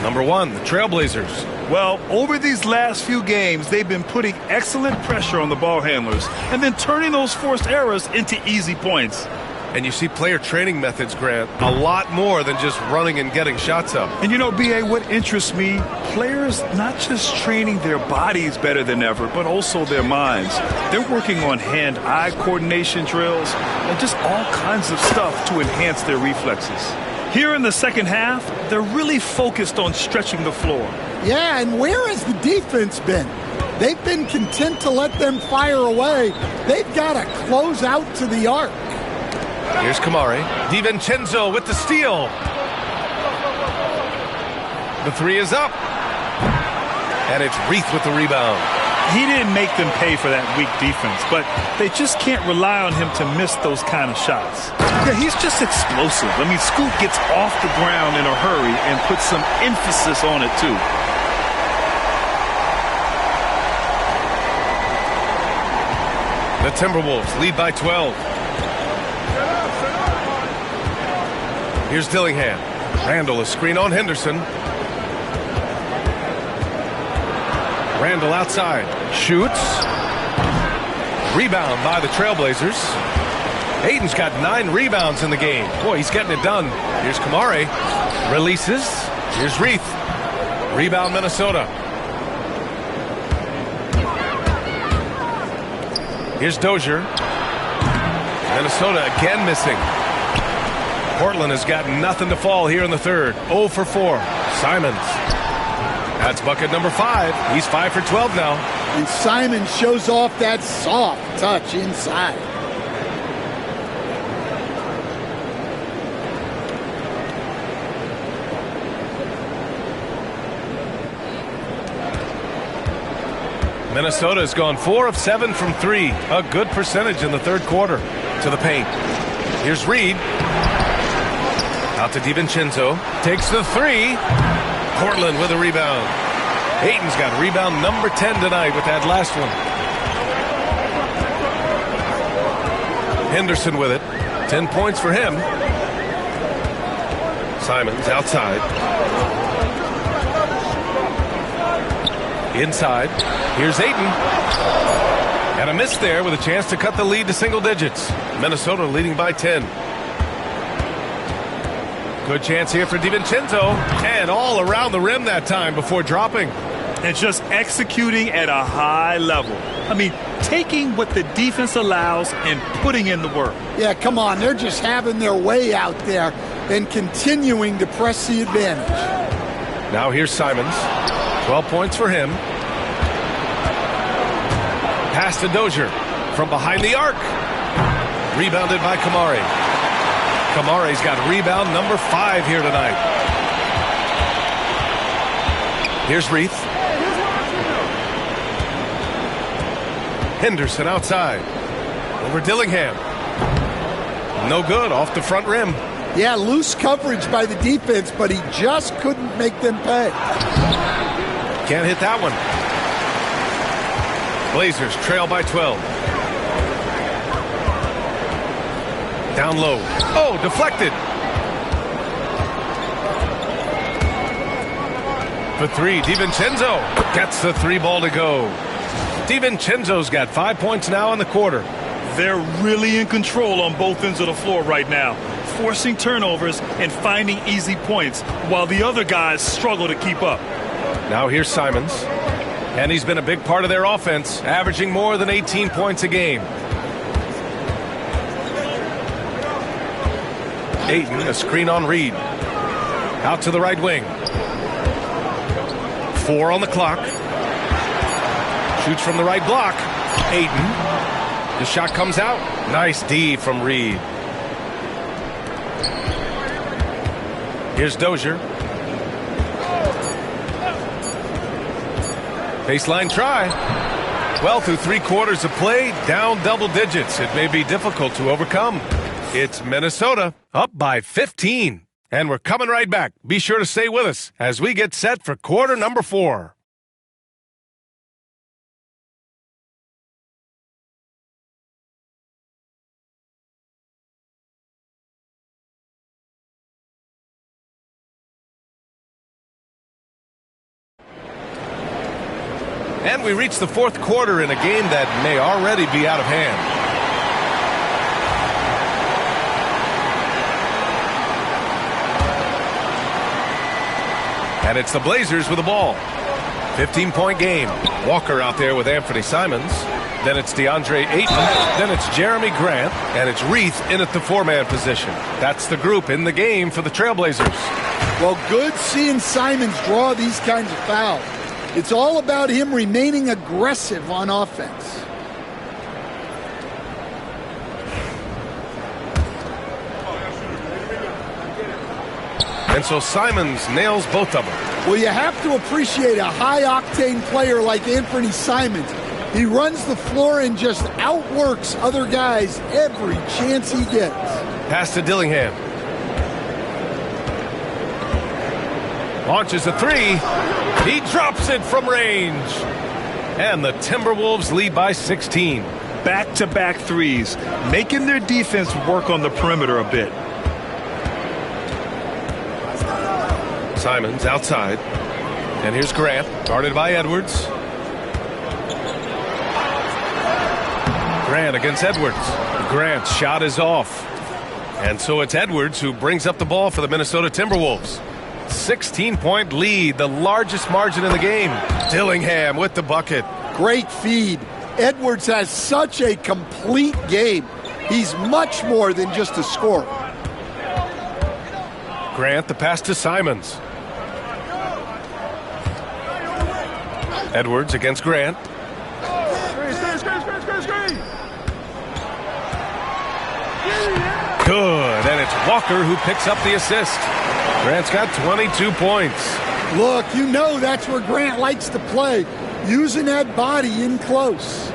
Number 1, the Trailblazers. Well, over these last few games, they've been putting excellent pressure on the ball handlers and then turning those forced errors into easy points. And you see player training methods, Grant, a lot more than just running and getting shots up. And you know, B.A., what interests me, players not just training their bodies better than ever, but also their minds. They're working on hand-eye coordination drills and just all kinds of stuff to enhance their reflexes. Here in the second half, they're really focused on stretching the floor. Yeah, and where has the defense been? They've been content to let them fire away. They've got to close out to the arc. Here's Kamari. DiVincenzo with the steal. The 3 is up. And it's Reith with the rebound. He didn't make them pay for that weak defense, but they just can't rely on him to miss those kind of shots. Yeah, he's just explosive. I mean, Scoot gets off the ground in a hurry and puts some emphasis on it, too. The Timberwolves lead by 12. Here's Dillingham. Randall, a screen on Henderson. Randall outside. Shoots. Rebound by the Trailblazers. Ayton's got 9 rebounds in the game. Boy, he's getting it done. Here's Kamari. Releases. Here's Reith. Rebound Minnesota. Here's Dozier. Minnesota again missing. Portland has got nothing to fall here in the third. 0 for 4. Simons. That's bucket number 5. He's 5 for 12 now. And Simon shows off that soft touch inside. Minnesota has gone 4 of 7 from 3. A good percentage in the third quarter. To the paint. Here's Reed. Out to DiVincenzo. Takes the 3. Portland with a rebound. Ayton's got rebound number 10 tonight with that last one. Henderson with it. 10 points for him. Simons outside. Inside. Here's Ayton. And a miss there with a chance to cut the lead to single digits. Minnesota leading by 10. Good chance here for DiVincenzo. And all around the rim that time before dropping. And just executing at a high level. I mean, taking what the defense allows and putting in the work. Yeah, come on. They're just having their way out there and continuing to press the advantage. Now here's Simons. 12 points for him. Pass to Dozier from behind the arc. Rebounded by Kamari. Kamari's got rebound number 5 here tonight. Here's Reith. Henderson outside. Over Dillingham. No good, off the front rim. Yeah, loose coverage by the defense, but he just couldn't make them pay. Can't hit that one. Blazers trail by 12. Down low. Oh, deflected. For 3, DiVincenzo gets the 3 ball to go. DiVincenzo's got 5 points now in the quarter. They're really in control on both ends of the floor right now, forcing turnovers and finding easy points while the other guys struggle to keep up. Now here's Simons. And he's been a big part of their offense, averaging more than 18 points a game. Ayton, a screen on Reed. Out to the right wing. 4 on the clock. Shoots from the right block. Ayton. The shot comes out. Nice D from Reed. Here's Dozier. Baseline try. Well, through 3 quarters of play, down double digits. It may be difficult to overcome. It's Minnesota up by 15. And we're coming right back. Be sure to stay with us as we get set for quarter number 4. And we reach the 4th quarter in a game that may already be out of hand. And it's the Blazers with the ball. 15-point game. Walker out there with Anthony Simons. Then it's DeAndre Ayton. Then it's Jeremy Grant. And it's Reith in at the 4-man position. That's the group in the game for the Trailblazers. Well, good seeing Simons draw these kinds of fouls. It's all about him remaining aggressive on offense. And so Simons nails both of them. Well, you have to appreciate a high-octane player like Anthony Simons. He runs the floor and just outworks other guys every chance he gets. Pass to Dillingham. Launches a 3. He drops it from range. And the Timberwolves lead by 16. Back-to-back threes, making their defense work on the perimeter a bit. Simons outside. And here's Grant, guarded by Edwards. Grant against Edwards. Grant's shot is off. And so it's Edwards who brings up the ball for the Minnesota Timberwolves. 16-point lead, the largest margin in the game. Dillingham with the bucket. Great feed. Edwards has such a complete game. He's much more than just a scorer. Grant, the pass to Simons. Edwards against Grant. Good, and it's Walker who picks up the assist. Grant's got 22 points. Look, you know that's where Grant likes to play, using that body in close.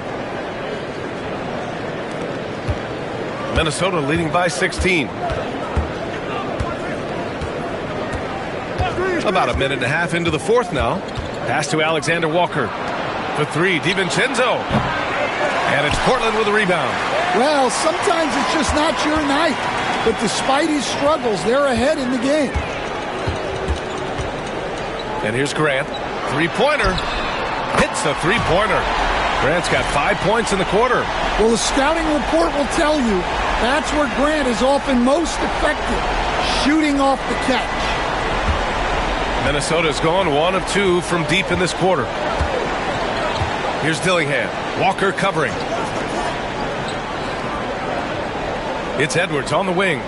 Minnesota leading by 16. About a minute and a half into the 4th now. Pass to Alexander Walker. For 3, DiVincenzo. And it's Portland with a rebound. Well, sometimes it's just not your night. But despite his struggles, they're ahead in the game. And here's Grant. Three-pointer. Hits the three-pointer. Grant's got 5 points in the quarter. Well, the scouting report will tell you that's where Grant is often most effective, shooting off the catch. Minnesota's gone 1 of 2 from deep in this quarter. Here's Dillingham. Walker covering. It's Edwards on the wing.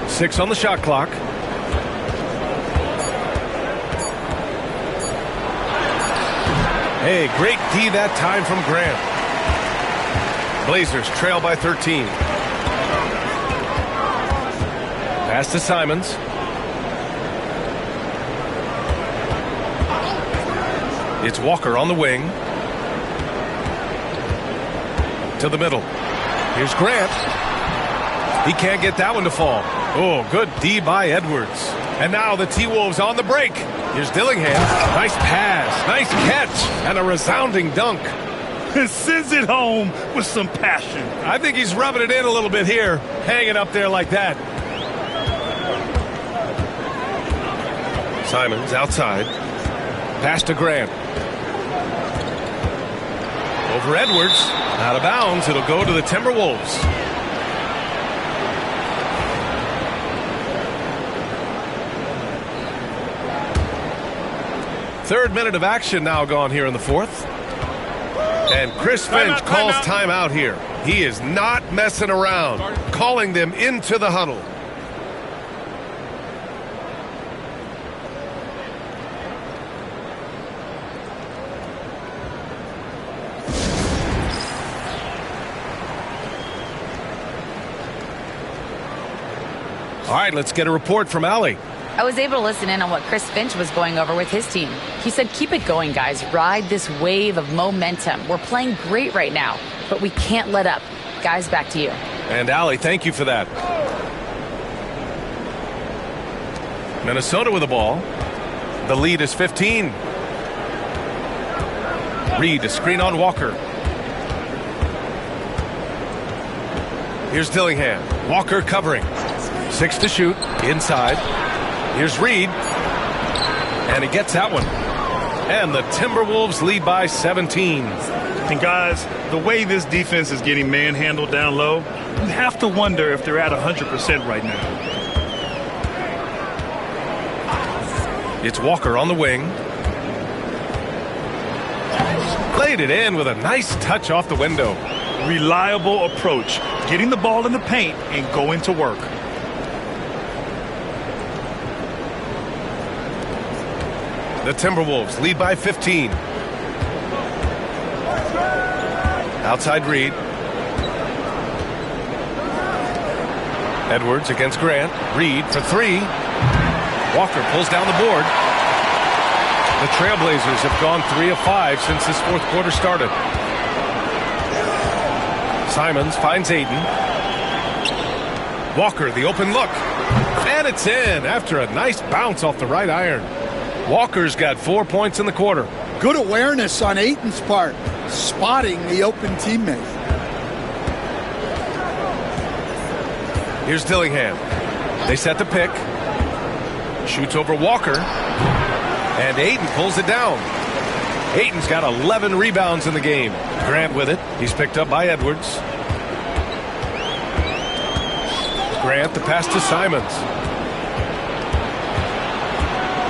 6 on the shot clock. Hey, great D that time from Grant. Blazers trail by 13. Pass to Simons. It's Walker on the wing. To the middle. Here's Grant. He can't get that one to fall. Oh, good D by Edwards. And now the T-Wolves on the break. Here's Dillingham. Nice pass, nice catch, and a resounding dunk. Sends it home with some passion. I think he's rubbing it in a little bit here, hanging up there like that. Simons outside. Pass to Grant. Over Edwards. Out of bounds. It'll go to the Timberwolves. Third minute of action now gone here in the fourth. And Chris Finch calls timeout here. He is not messing around, calling them into the huddle. All right, let's get a report from Allie. I was able to listen in on what Chris Finch was going over with his team. He said, keep it going, guys. Ride this wave of momentum. We're playing great right now, but we can't let up. Guys, back to you. And Allie, thank you for that. Minnesota with the ball. The lead is 15. Reed, a screen on Walker. Here's Dillingham. Walker covering. 6 to shoot. Inside. Here's Reed. And he gets that one. And the Timberwolves lead by 17. And guys, the way this defense is getting manhandled down low, you have to wonder if they're at 100% right now. It's Walker on the wing. Played it in with a nice touch off the window. Reliable approach. Getting the ball in the paint and going to work. The Timberwolves lead by 15. Outside Reed. Edwards against Grant. Reed for 3. Walker pulls down the board. The Trailblazers have gone 3 of 5 since this fourth quarter started. Simons finds Ayton. Walker, the open look. And it's in after a nice bounce off the right iron. Walker's got 4 points in the quarter. Good awareness on Ayton's part, spotting the open teammate. Here's Dillingham. They set the pick. Shoots over Walker. And Ayton pulls it down. Ayton's got 11 rebounds in the game. Grant with it. He's picked up by Edwards. Grant, the pass to Simons.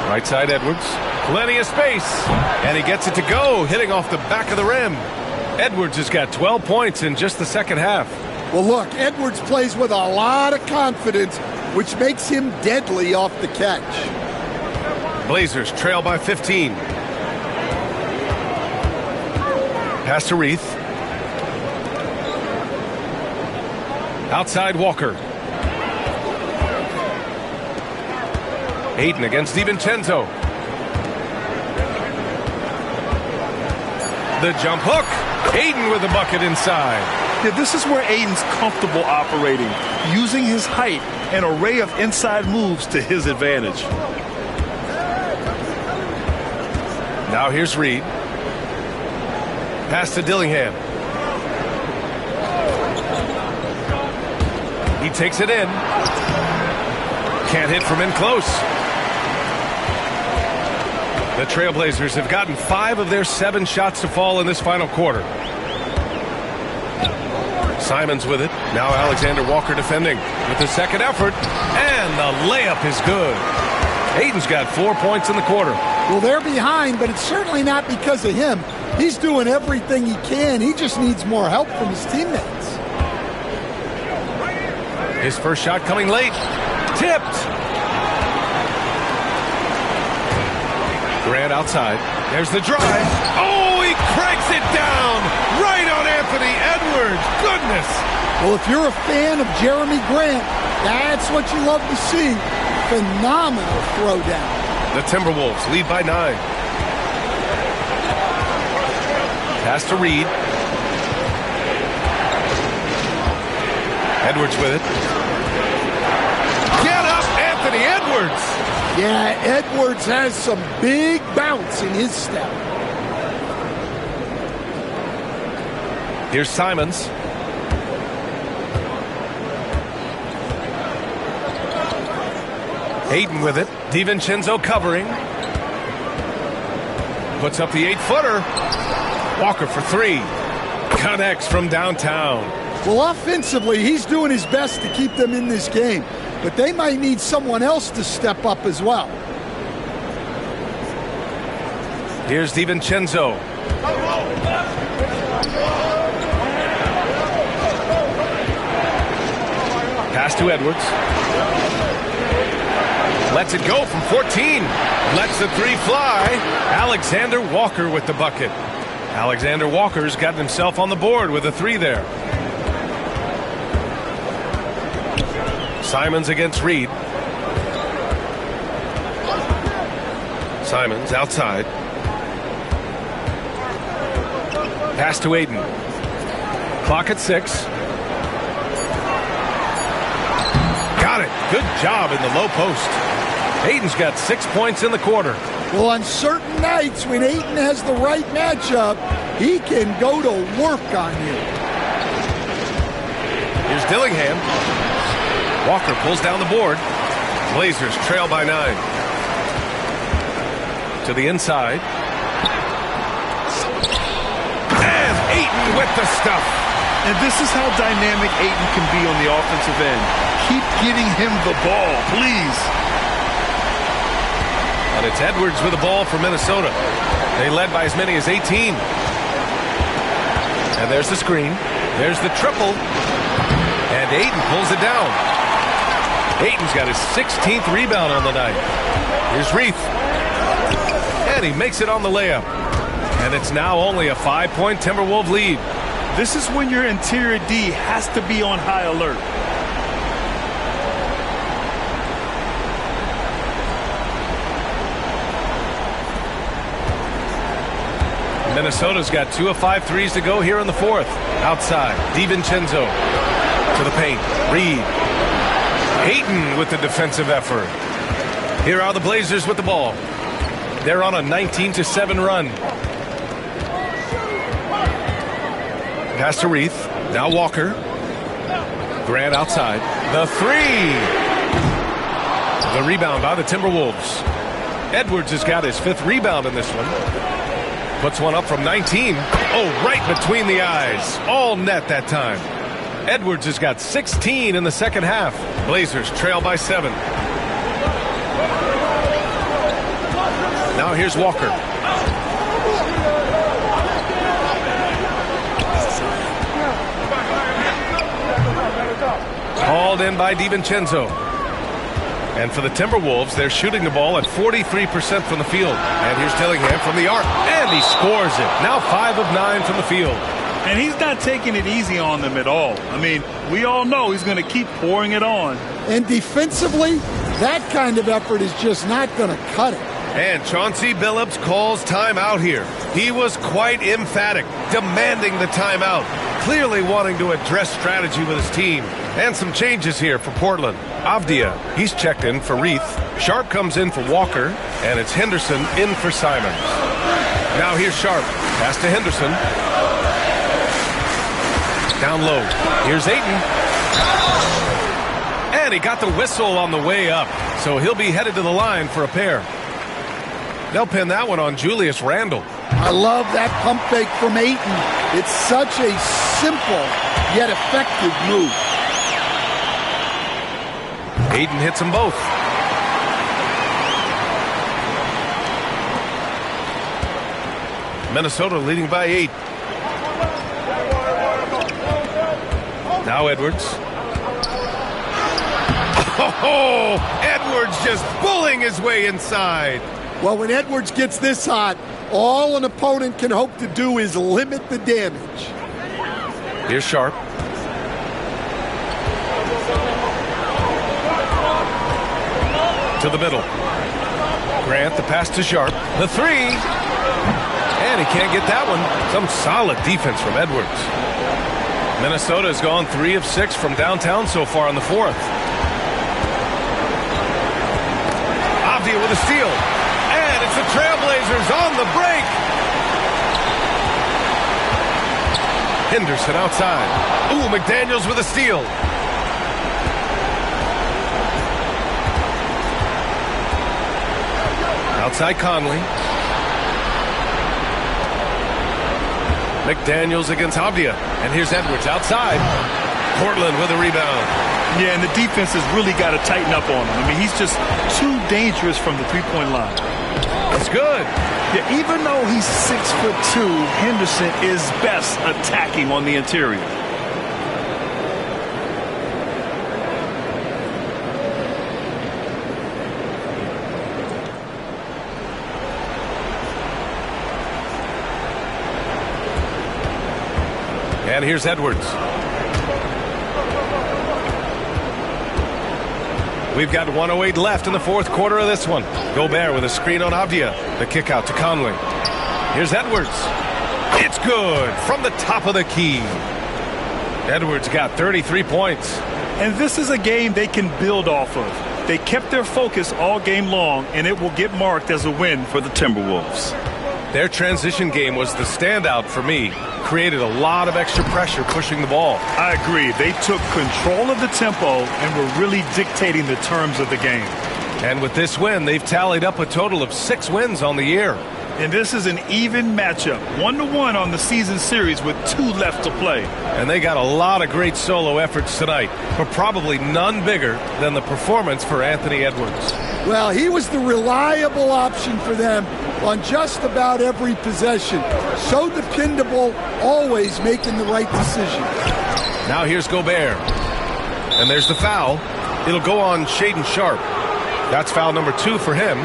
Right side Edwards. Plenty of space. And he gets it to go, hitting off the back of the rim. Edwards has got 12 points in just the second half. Well, look, Edwards plays with a lot of confidence, which makes him deadly off the catch. Blazers trail by 15. Pass to Reith. Outside Walker. Ayton against DiVincenzo. The jump hook. Ayton with the bucket inside. Yeah, this is where Ayton's comfortable operating, using his height and array of inside moves to his advantage. Now here's Reed. Pass to Dillingham. He takes it in. Can't hit from in close. The Trailblazers have gotten 5 of their 7 shots to fall in this final quarter. Simons with it. Now Alexander Walker defending with the second effort. And the layup is good. Ayton's got 4 points in the quarter. Well, they're behind, but it's certainly not because of him. He's doing everything he can. He just needs more help from his teammates. His first shot coming late. Tipped. Grant outside. There's the drive. Oh, he cranks it down. Right on Anthony Edwards. Goodness. Well, if you're a fan of Jeremy Grant, that's what you love to see. Phenomenal throwdown. The Timberwolves lead by 9. Pass to Reed. Edwards with it. Get up, Anthony Edwards. Yeah, Edwards has some big bounce in his step. Here's Simons. Ayton with it. DiVincenzo covering. Puts up the 8-footer. Walker for 3. Connects from downtown. Well, offensively, he's doing his best to keep them in this game. But they might need someone else to step up as well. Here's DiVincenzo. Pass to Edwards. Lets it go from 14. Lets the 3 fly. Alexander Walker with the bucket. Alexander Walker's gotten himself on the board with a 3 there. Simons against Reed. Simons outside. Pass to Ayton. Clock at 6. Got it. Good job in the low post. Ayton's got 6 points in the quarter. Well, on certain nights when Ayton has the right matchup, he can go to work on you. Here's Dillingham. Walker pulls down the board. Blazers trail by 9. To the inside. And Ayton with the stuff. And this is how dynamic Ayton can be on the offensive end. Keep getting him the ball, please. And it's Edwards with the ball for Minnesota. They led by as many as 18. And there's the screen. There's the triple. And Ayton pulls it down. Ayton's got his 16th rebound on the night. Here's Reith. And he makes it on the layup. And it's now only a 5-point Timberwolves lead. This is when your interior D has to be on high alert. Minnesota's got 2 of 5 threes to go here in the 4th. Outside, DiVincenzo to the paint. Reed. Ayton with the defensive effort. Here are the Blazers with the ball. They're on a 19-7 run. Pass to Reith. Now Walker. Grant outside. The 3. The rebound by the Timberwolves. Edwards has got his 5th rebound in this one. Puts one up from 19. Oh, right between the eyes. All net that time. Edwards has got 16 in the second half. Blazers trail by 7. Now here's Walker. Hauled in by DiVincenzo. And for the Timberwolves, they're shooting the ball at 43% from the field. And here's Dillingham from the arc. And he scores it. Now 5 of 9 from the field. And he's not taking it easy on them at all. I mean, we all know he's going to keep pouring it on. And defensively, that kind of effort is just not going to cut it. And Chauncey Billups calls timeout here. He was quite emphatic, demanding the timeout, clearly wanting to address strategy with his team. And some changes here for Portland. Avdia, he's checked in for Reith. Sharp comes in for Walker, and it's Henderson in for Simons. Now here's Sharp. Pass to Henderson. Down low. Here's Ayton. And he got the whistle on the way up, so he'll be headed to the line for a pair. They'll pin that one on Julius Randle. I love that pump fake from Ayton. It's such a simple yet effective move. Ayton hits them both. Minnesota leading by 8. Now Edwards. Oh, Edwards just bullying his way inside. Well, when Edwards gets this hot, all an opponent can hope to do is limit the damage. Here's Sharp. To the middle. Grant, the pass to Sharp. The three. And he can't get that one. Some solid defense from Edwards. Minnesota has gone 3 of 6 from downtown so far in the fourth. Avdia with a steal. And it's the Trailblazers on the break. Henderson outside. Ooh, McDaniels with a steal. Outside Conley. McDaniels against Avdia. And here's Edwards outside. Portland with a rebound. Yeah, and the defense has really got to tighten up on him. I mean, he's just too dangerous from the three-point line. That's good. Yeah, even though he's 6'2", Henderson is best attacking on the interior. And here's Edwards. We've got 1:08 left in the fourth quarter of this one. Gobert with a screen on Avdia. The kick out to Conley. Here's Edwards. It's good from the top of the key. Edwards got 33 points. And this is a game they can build off of. They kept their focus all game long, and it will get marked as a win for the Timberwolves. Their transition game was the standout for me. Created a lot of extra pressure pushing the ball. I agree. They took control of the tempo and were really dictating the terms of the game. And with this win, they've tallied up a total of 6 wins on the year. And this is an even matchup. 1-1 on the season series with 2 left to play. And they got a lot of great solo efforts tonight, but probably none bigger than the performance for Anthony Edwards. Well, he was the reliable option for them on just about every possession. So dependable, always making the right decision. Now here's Gobert. And there's the foul. It'll go on Shaedon Sharp. That's foul number 2 for him.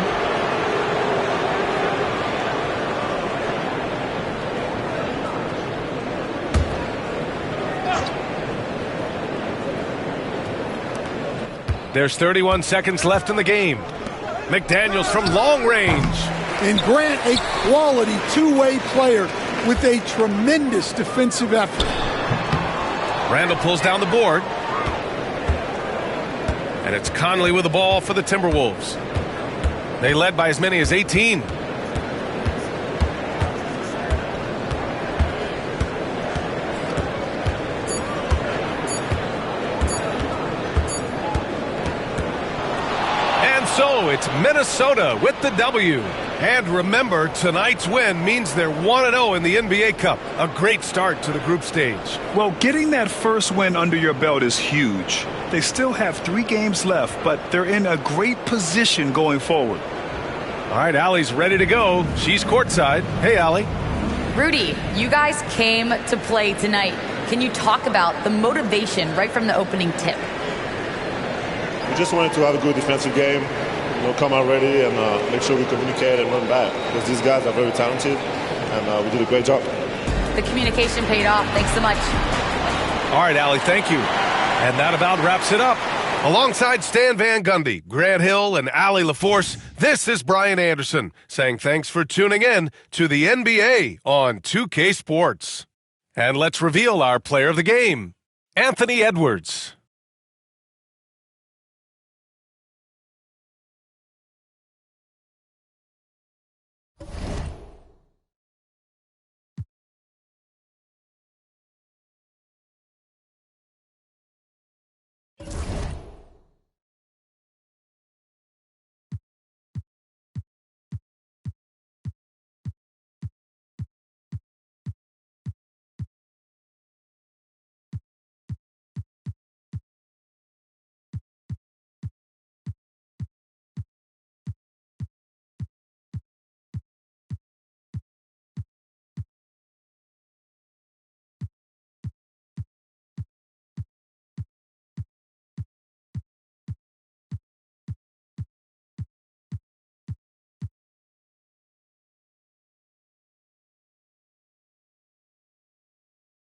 There's 31 seconds left in the game. McDaniels from long range. And Grant, a quality two-way player with a tremendous defensive effort. Randle pulls down the board. And it's Conley with the ball for the Timberwolves. They led by as many as 18. So it's Minnesota with the W. And remember, tonight's win means they're 1-0 in the NBA Cup. A great start to the group stage. Well, getting that first win under your belt is huge. They still have 3 games left, but they're in a great position going forward. All right, Allie's ready to go. She's courtside. Hey, Allie. Rudy, you guys came to play tonight. Can you talk about the motivation right from the opening tip? We just wanted to have a good defensive game, come out ready and make sure we communicate and run back, because these guys are very talented, and we did a great job. The communication paid off. Thanks so much. All right, Allie, thank you. And that about wraps it up. Alongside Stan Van Gundy, Grant Hill, and Allie LaForce, this is Brian Anderson saying thanks for tuning in to the NBA on 2K Sports. And let's reveal our player of the game, Anthony Edwards.